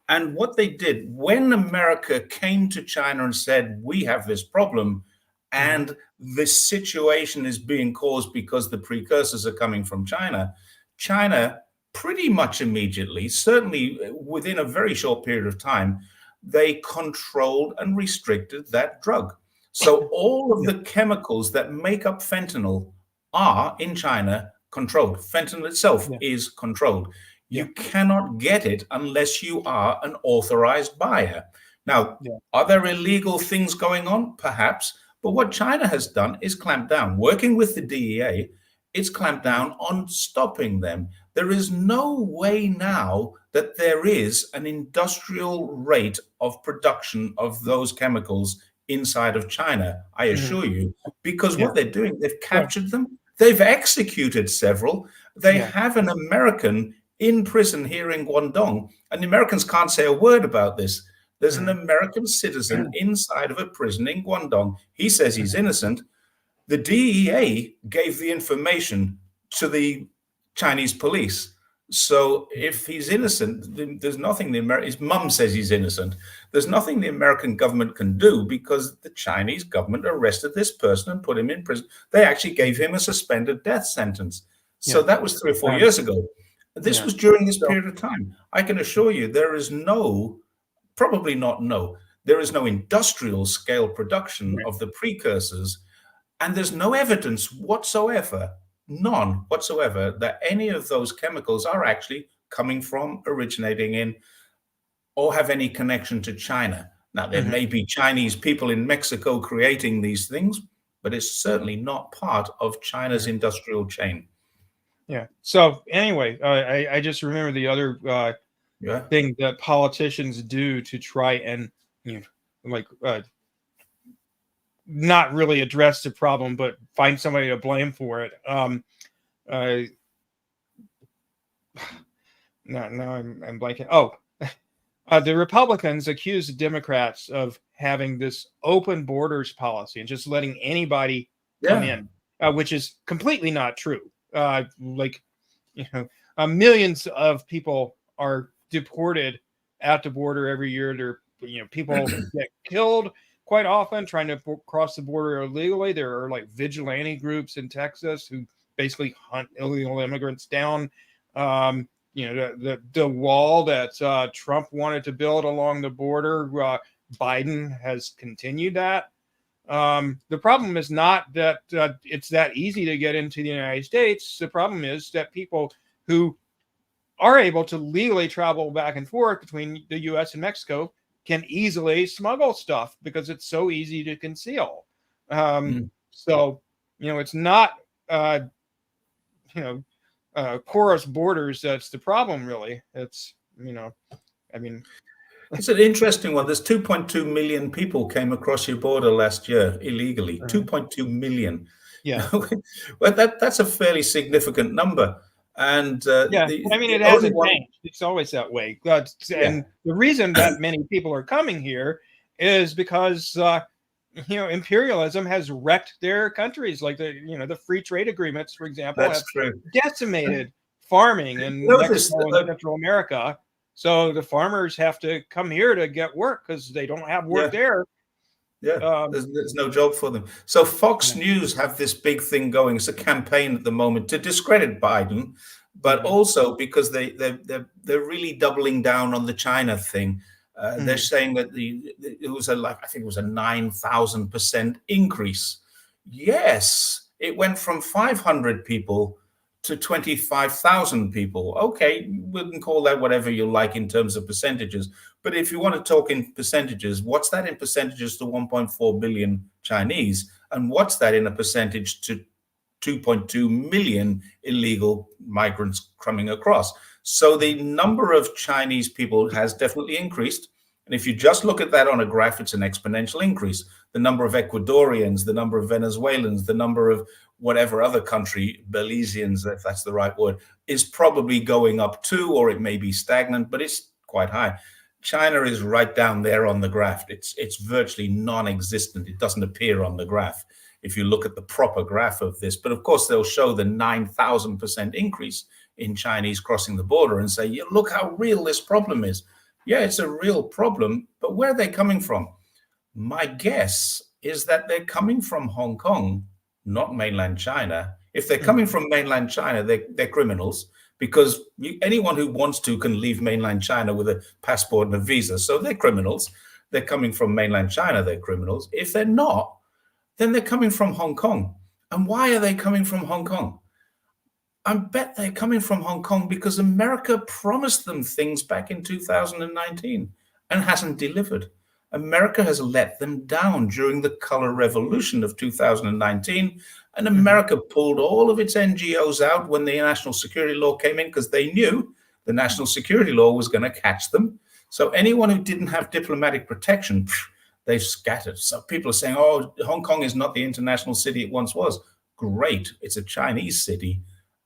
And what they did when America came to China and said, we have this problem and this situation is being caused because the precursors are coming from China, China pretty much immediately, certainly within a very short period of time, they controlled and restricted that drug. So all of the chemicals that make up fentanyl are in China controlled. Fentanyl itself is controlled. You cannot get it unless you are an authorized buyer. Now, are there illegal things going on? Perhaps. But what China has done is clamp down. Working with the DEA, it's clamped down on stopping them. There is no way now that there is an industrial rate of production of those chemicals inside of China, I assure you, because what they're doing, they've captured them, they've executed several, they have an American in prison here in Guangdong, and the Americans can't say a word about this. There's an American citizen inside of a prison in Guangdong. He says he's innocent. The DEA gave the information to the Chinese police. So if he's innocent, there's nothing his mum says he's innocent. There's nothing the American government can do because the Chinese government arrested this person and put him in prison. They actually gave him a suspended death sentence. So that was 3 or 4 years ago. This was during this period of time. I can assure you there is there is no industrial scale production of the precursors, and there's no evidence whatsoever, none whatsoever, that any of those chemicals are actually coming from, originating in, or have any connection to China. Now, there may be Chinese people in Mexico creating these things, but it's certainly not part of China's industrial chain. Yeah. So anyway, I just remember the other thing that politicians do to try and not really address the problem, but find somebody to blame for it. No, I'm blanking. Oh, the Republicans accuse the Democrats of having this open borders policy and just letting anybody come in, which is completely not true. Millions of people are deported at the border every year. People get killed quite often trying to cross the border illegally. There are like vigilante groups in Texas who basically hunt illegal immigrants down. The wall that Trump wanted to build along the border, Biden has continued that. The problem is not that it's that easy to get into the United States. The problem is that people who are able to legally travel back and forth between the U.S. and Mexico can easily smuggle stuff because it's so easy to conceal. So, it's not, porous borders that's the problem, really. It's, It's an interesting one. There's 2.2 million people came across your border last year illegally. 2.2 million. Yeah. Well, that's a fairly significant number. And it hasn't changed. It's always that way. And the reason that many people are coming here is because imperialism has wrecked their countries. Like the free trade agreements, for example, have decimated farming in Mexico and Central America. So the farmers have to come here to get work because they don't have work there. Yeah, there's no job for them. So Fox News have this big thing going. It's a campaign at the moment to discredit Biden, but also because they're really doubling down on the China thing. They're saying that it was I think it was a 9,000% increase. Yes, it went from 500 people to 25,000 people. Okay, we can call that whatever you like in terms of percentages. But if you want to talk in percentages, what's that in percentages to 1.4 billion Chinese? And what's that in a percentage to 2.2 million illegal migrants coming across? So the number of Chinese people has definitely increased. And if you just look at that on a graph, it's an exponential increase. The number of Ecuadorians, the number of Venezuelans, the number of whatever other country, Belizeans, if that's the right word, is probably going up too, or it may be stagnant, but it's quite high. China is right down there on the graph. It's virtually non-existent. It doesn't appear on the graph if you look at the proper graph of this. But of course, they'll show the 9,000% increase in Chinese crossing the border and say, look how real this problem is. Yeah, it's a real problem. But where are they coming from? My guess is that they're coming from Hong Kong, not mainland China. If they're coming Mhm. from mainland China, they're criminals because anyone who wants to can leave mainland China with a passport and a visa. So they're criminals. They're coming from mainland China, they're criminals. If they're not, then they're coming from Hong Kong. And why are they coming from Hong Kong? I bet they're coming from Hong Kong because America promised them things back in 2019 and hasn't delivered. America has let them down during the color revolution of 2019. And Mhm. America pulled all of its NGOs out when the national security law came in because they knew the national security law was going to catch them. So anyone who didn't have diplomatic protection, they've scattered. So people are saying, oh, Hong Kong is not the international city it once was. Great. It's a Chinese city.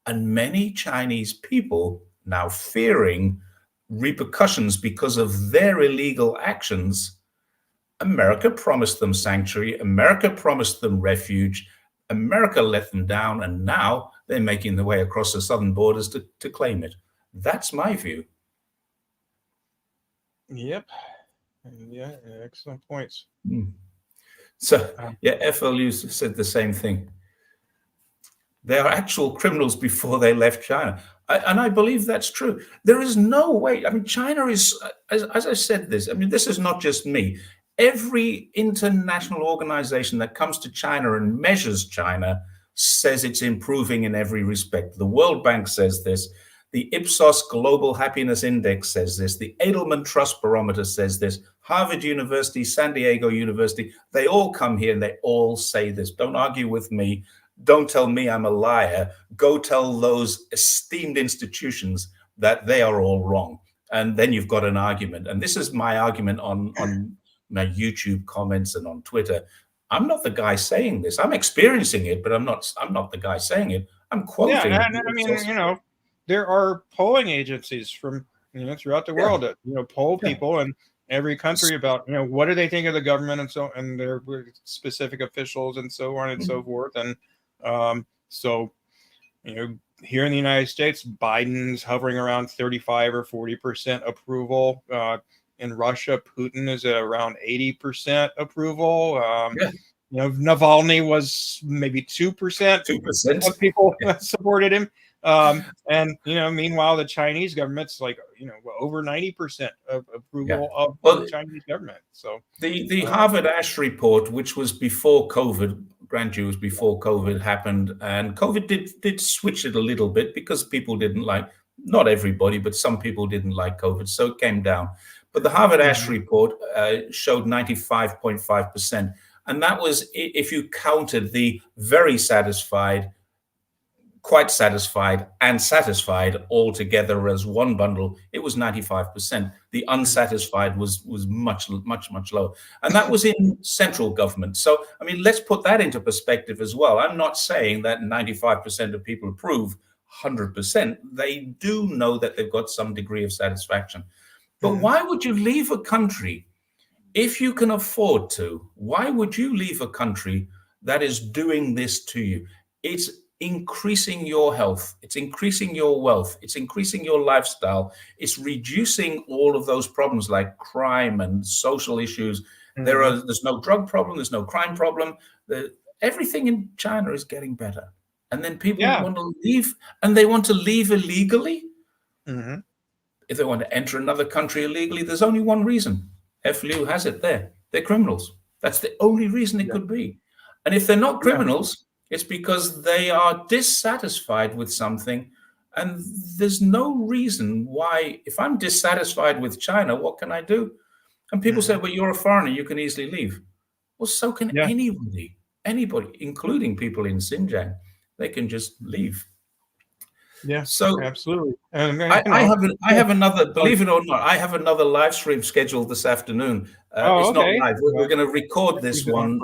And many Chinese people now fearing repercussions because of their illegal actions. America promised them sanctuary. America promised them refuge. America let them down. And now they're making their way across the southern borders to claim it. That's my view. Yep. Yeah, excellent points. So, Um, yeah, FLU said the same thing. They are actual criminals before they left China. And I believe that's true. There is no way. I mean, China is, as I said this, I mean, this is not just me. Every international organization that comes to China and measures China says it's improving in every respect. The World Bank says this. The Ipsos Global Happiness Index says this. The Edelman Trust Barometer says this. Harvard University, San Diego University, they all come here and they all say this. Don't argue with me. Don't tell me I'm a liar. Go tell those esteemed institutions that they are all wrong. And then you've got an argument. And this is my argument on my YouTube comments and on Twitter. I'm not the guy saying this. I'm experiencing it, but I'm not the guy saying it. I'm yeah, quoting. and I mean, there are polling agencies from throughout the world that poll Yeah. people in every country about what do they think of the government and their specific officials and so on and so forth. And so here in the United States, Biden's hovering around 35 or 40% approval. In Russia, Putin is at around 80% approval. Yeah. Navalny was maybe 2% 2%. of people supported him. And meanwhile, the Chinese government's like over 90% of approval of the Chinese government. So the Harvard Ash report, which was before COVID, grant you, was before COVID happened, and COVID did switch it a little bit because people didn't like, not everybody, but some people didn't like COVID, so it came down. But the Harvard Ash report showed 95.5%, and that was if you counted the very satisfied, quite satisfied, and satisfied all together as one bundle. It was 95%. The unsatisfied was much lower, and that was in central government. So I mean, let's put that into perspective as well. I'm not saying that 95% of people approve 100%. They do know that they've got some degree of satisfaction. But why would you leave a country if you can afford to? Why would you leave a country that is doing this to you? It's increasing your health, it's increasing your wealth, it's increasing your lifestyle, it's reducing all of those problems like crime and social issues. There's no drug problem, there's no crime problem. Everything in China is getting better. And then people want to leave, and they want to leave illegally. If they want to enter another country illegally, there's only one reason. FLU has it there. They're criminals. That's the only reason it could be. And if they're not criminals, it's because they are dissatisfied with something. And there's no reason why, if I'm dissatisfied with China, what can I do? And people say, well, you're a foreigner, you can easily leave. Well, so can anybody, including people in Xinjiang. They can just leave. Yeah, so absolutely. And I have another, believe it or not, I have another live stream scheduled this afternoon. It's not live. We're going to record this one.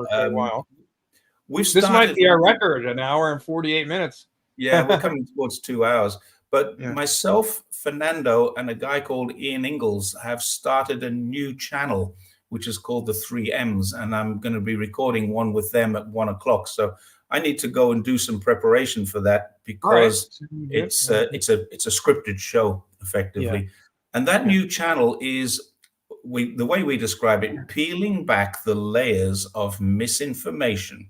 This might be our record, an hour and 48 minutes. Yeah, we're coming towards 2 hours. But myself, Fernando, and a guy called Ian Ingalls have started a new channel, which is called the 3Ms. And I'm going to be recording one with them at 1 o'clock. So I need to go and do some preparation for that because it's a scripted show, effectively. And that new channel is, the way we describe it, peeling back the layers of misinformation.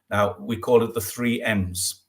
Now, we call it the 3 M's: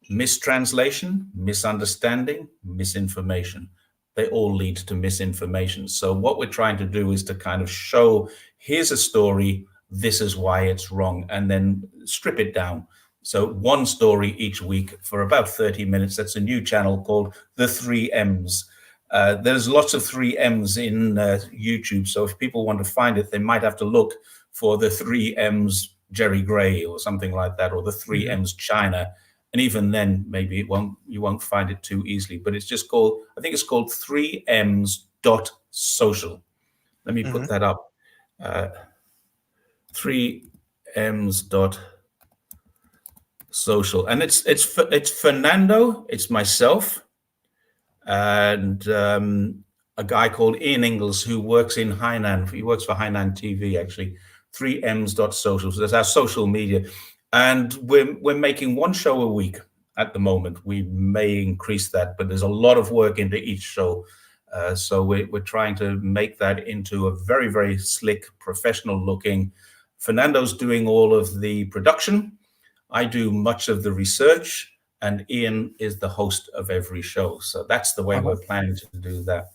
mistranslation, misunderstanding, misinformation. They all lead to misinformation. So what we're trying to do is to kind of show, here's a story, this is why it's wrong, and then strip it down. So one story each week for about 30 minutes. That's a new channel called the 3 M's. There's lots of 3 M's in YouTube. So if people want to find it, they might have to look for the 3 M's Jerry Gray or something like that, or the 3 M's China. And even then, maybe you won't find it too easily. But it's just called, I think it's called 3Ms.social. Let me put that up. 3Ms.social. And it's Fernando, it's myself, and a guy called Ian Ingalls who works in Hainan. He works for Hainan TV, actually. 3Ms.social. So that's our social media. And we're making one show a week at the moment. We may increase that, but there's a lot of work into each show. So we're trying to make that into a very, very slick, professional looking. Fernando's doing all of the production. I do much of the research, and Ian is the host of every show. So that's the way we're planning to do that.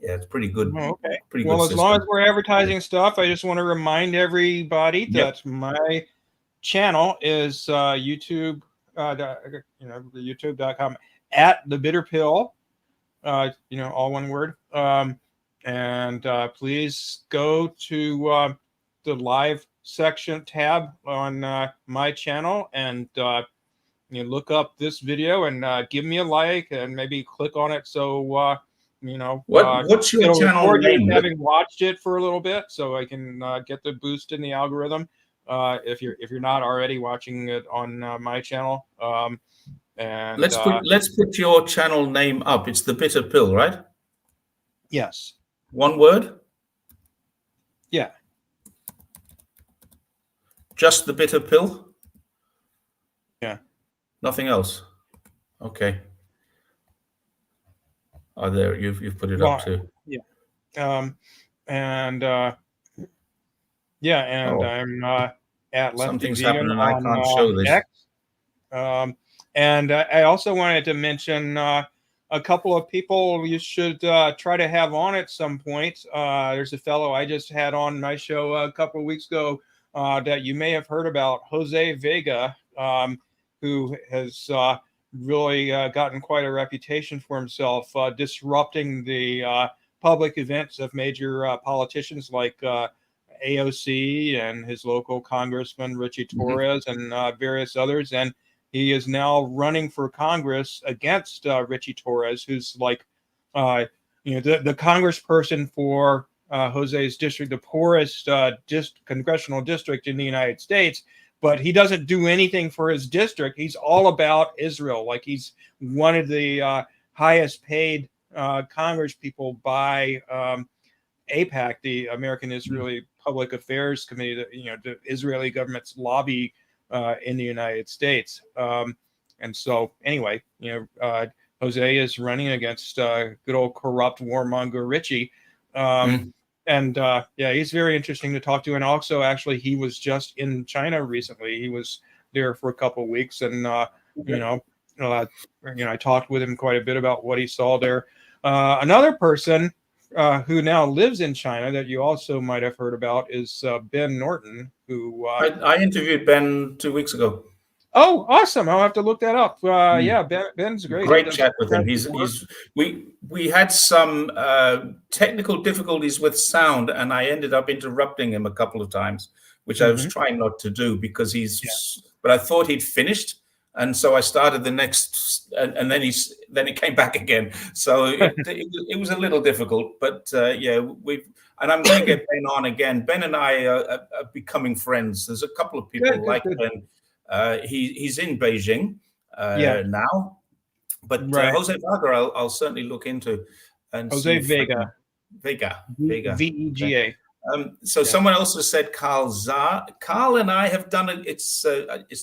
Yeah, it's pretty good. Oh, okay. Pretty well, good as system. long as we're advertising stuff, I just want to remind everybody that my channel is YouTube, youtube.com @TheBitterPill, all one word. And please go to the live section tab on my channel and look up this video and give me a like and maybe click on it. So, what's your channel name? Having watched it for a little bit, so I can get the boost in the algorithm. If you're not already watching it on my channel, and let's put your channel name up. It's The Bitter Pill, right? Yes. One word? Yeah. Just The Bitter Pill? Yeah. Nothing else. Okay. Oh, there you've put it up too. Yeah. I'm at Something's Lefty happening. Vegan I can't show this. X. And I also wanted to mention a couple of people you should try to have on at some point. There's a fellow I just had on my show a couple of weeks ago that you may have heard about, Jose Vega, who has really gotten quite a reputation for himself, disrupting the public events of major politicians like AOC and his local congressman, Richie Torres, and various others. And he is now running for Congress against Richie Torres, who's like, the congressperson for Jose's district, the poorest congressional district in the United States. But he doesn't do anything for his district. He's all about Israel. Like, he's one of the highest paid Congress people by AIPAC, the American Israeli Public Affairs Committee, the Israeli government's lobby in the United States. And so anyway, Jose is running against good old corrupt warmonger Richie. And he's very interesting to talk to. And also, actually, he was just in China recently. He was there for a couple of weeks, and I talked with him quite a bit about what he saw there. Another person who now lives in China that you also might have heard about is Ben Norton, who I interviewed Ben 2 weeks ago. Oh, awesome! I'll have to look that up. Yeah, Ben's great. Great chat with him. We had some technical difficulties with sound, and I ended up interrupting him a couple of times, which I was trying not to do because but I thought he'd finished, and so I started the next, and then he came back again. So it was a little difficult, but and I'm going to get Ben on again. Ben and I are becoming friends. There's a couple of people like Ben. He's in Beijing now, but Jose Vega I'll certainly look into. And Jose Vega. Vega. VEGA. So someone else has said Carl Zah. Carl and I have done it. It's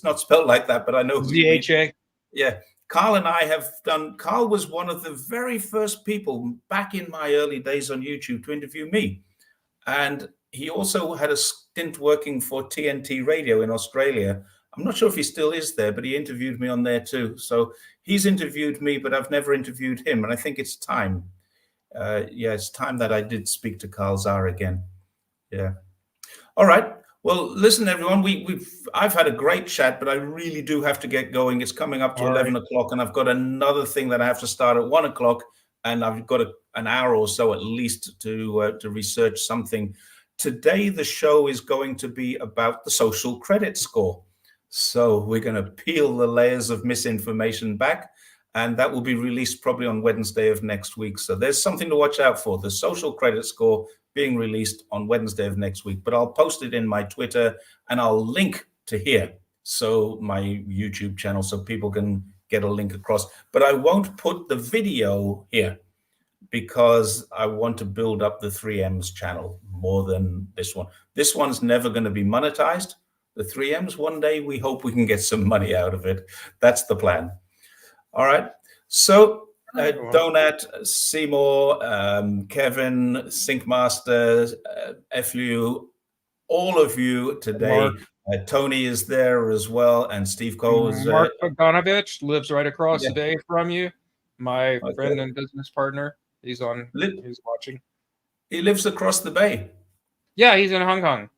not spelled like that, but I know ZHA. Yeah, Carl and I have done. Carl was one of the very first people back in my early days on YouTube to interview me. And he also had a stint working for TNT Radio in Australia. I'm not sure if he still is there, but he interviewed me on there too. So he's interviewed me, but I've never interviewed him. And I think it's time. Yeah, it's time that I did speak to Carl Zar again. Yeah. All right. Well, listen, everyone, I've had a great chat, but I really do have to get going. It's coming up to 11 o'clock, and I've got another thing that I have to start at 1 o'clock, and I've got an hour or so at least to research something. Today, the show is going to be about the social credit score. So we're going to peel the layers of misinformation back, and that will be released probably on Wednesday of next week. So there's something to watch out for. The social credit score being released on Wednesday of next week, but I'll post it in my Twitter and I'll link to here. So my YouTube channel, so people can get a link across, but I won't put the video here because I want to build up the 3Ms channel more than this one. This one's never going to be monetized. The 3Ms, one day we hope we can get some money out of it. That's the plan. All right. So Donat, Seymour, Kevin, Syncmaster, FU, all of you today. Tony is there as well, and Steve Cole is Mark Bogdanovich lives right across the bay from you. My friend and business partner. He's watching. He lives across the bay. Yeah, he's in Hong Kong.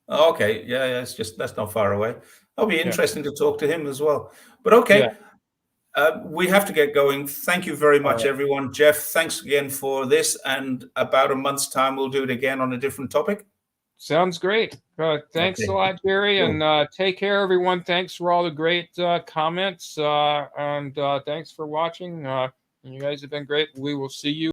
Oh, okay. Yeah, it's just that's not far away. That'll be interesting to talk to him as well. But okay. We have to get going. Thank you very much, everyone. Jeff, thanks again for this. And about a month's time, we'll do it again on a different topic. Sounds great. Thanks a lot, Jerry. Cool. And take care, everyone. Thanks for all the great comments. And thanks for watching. You guys have been great. We will see you.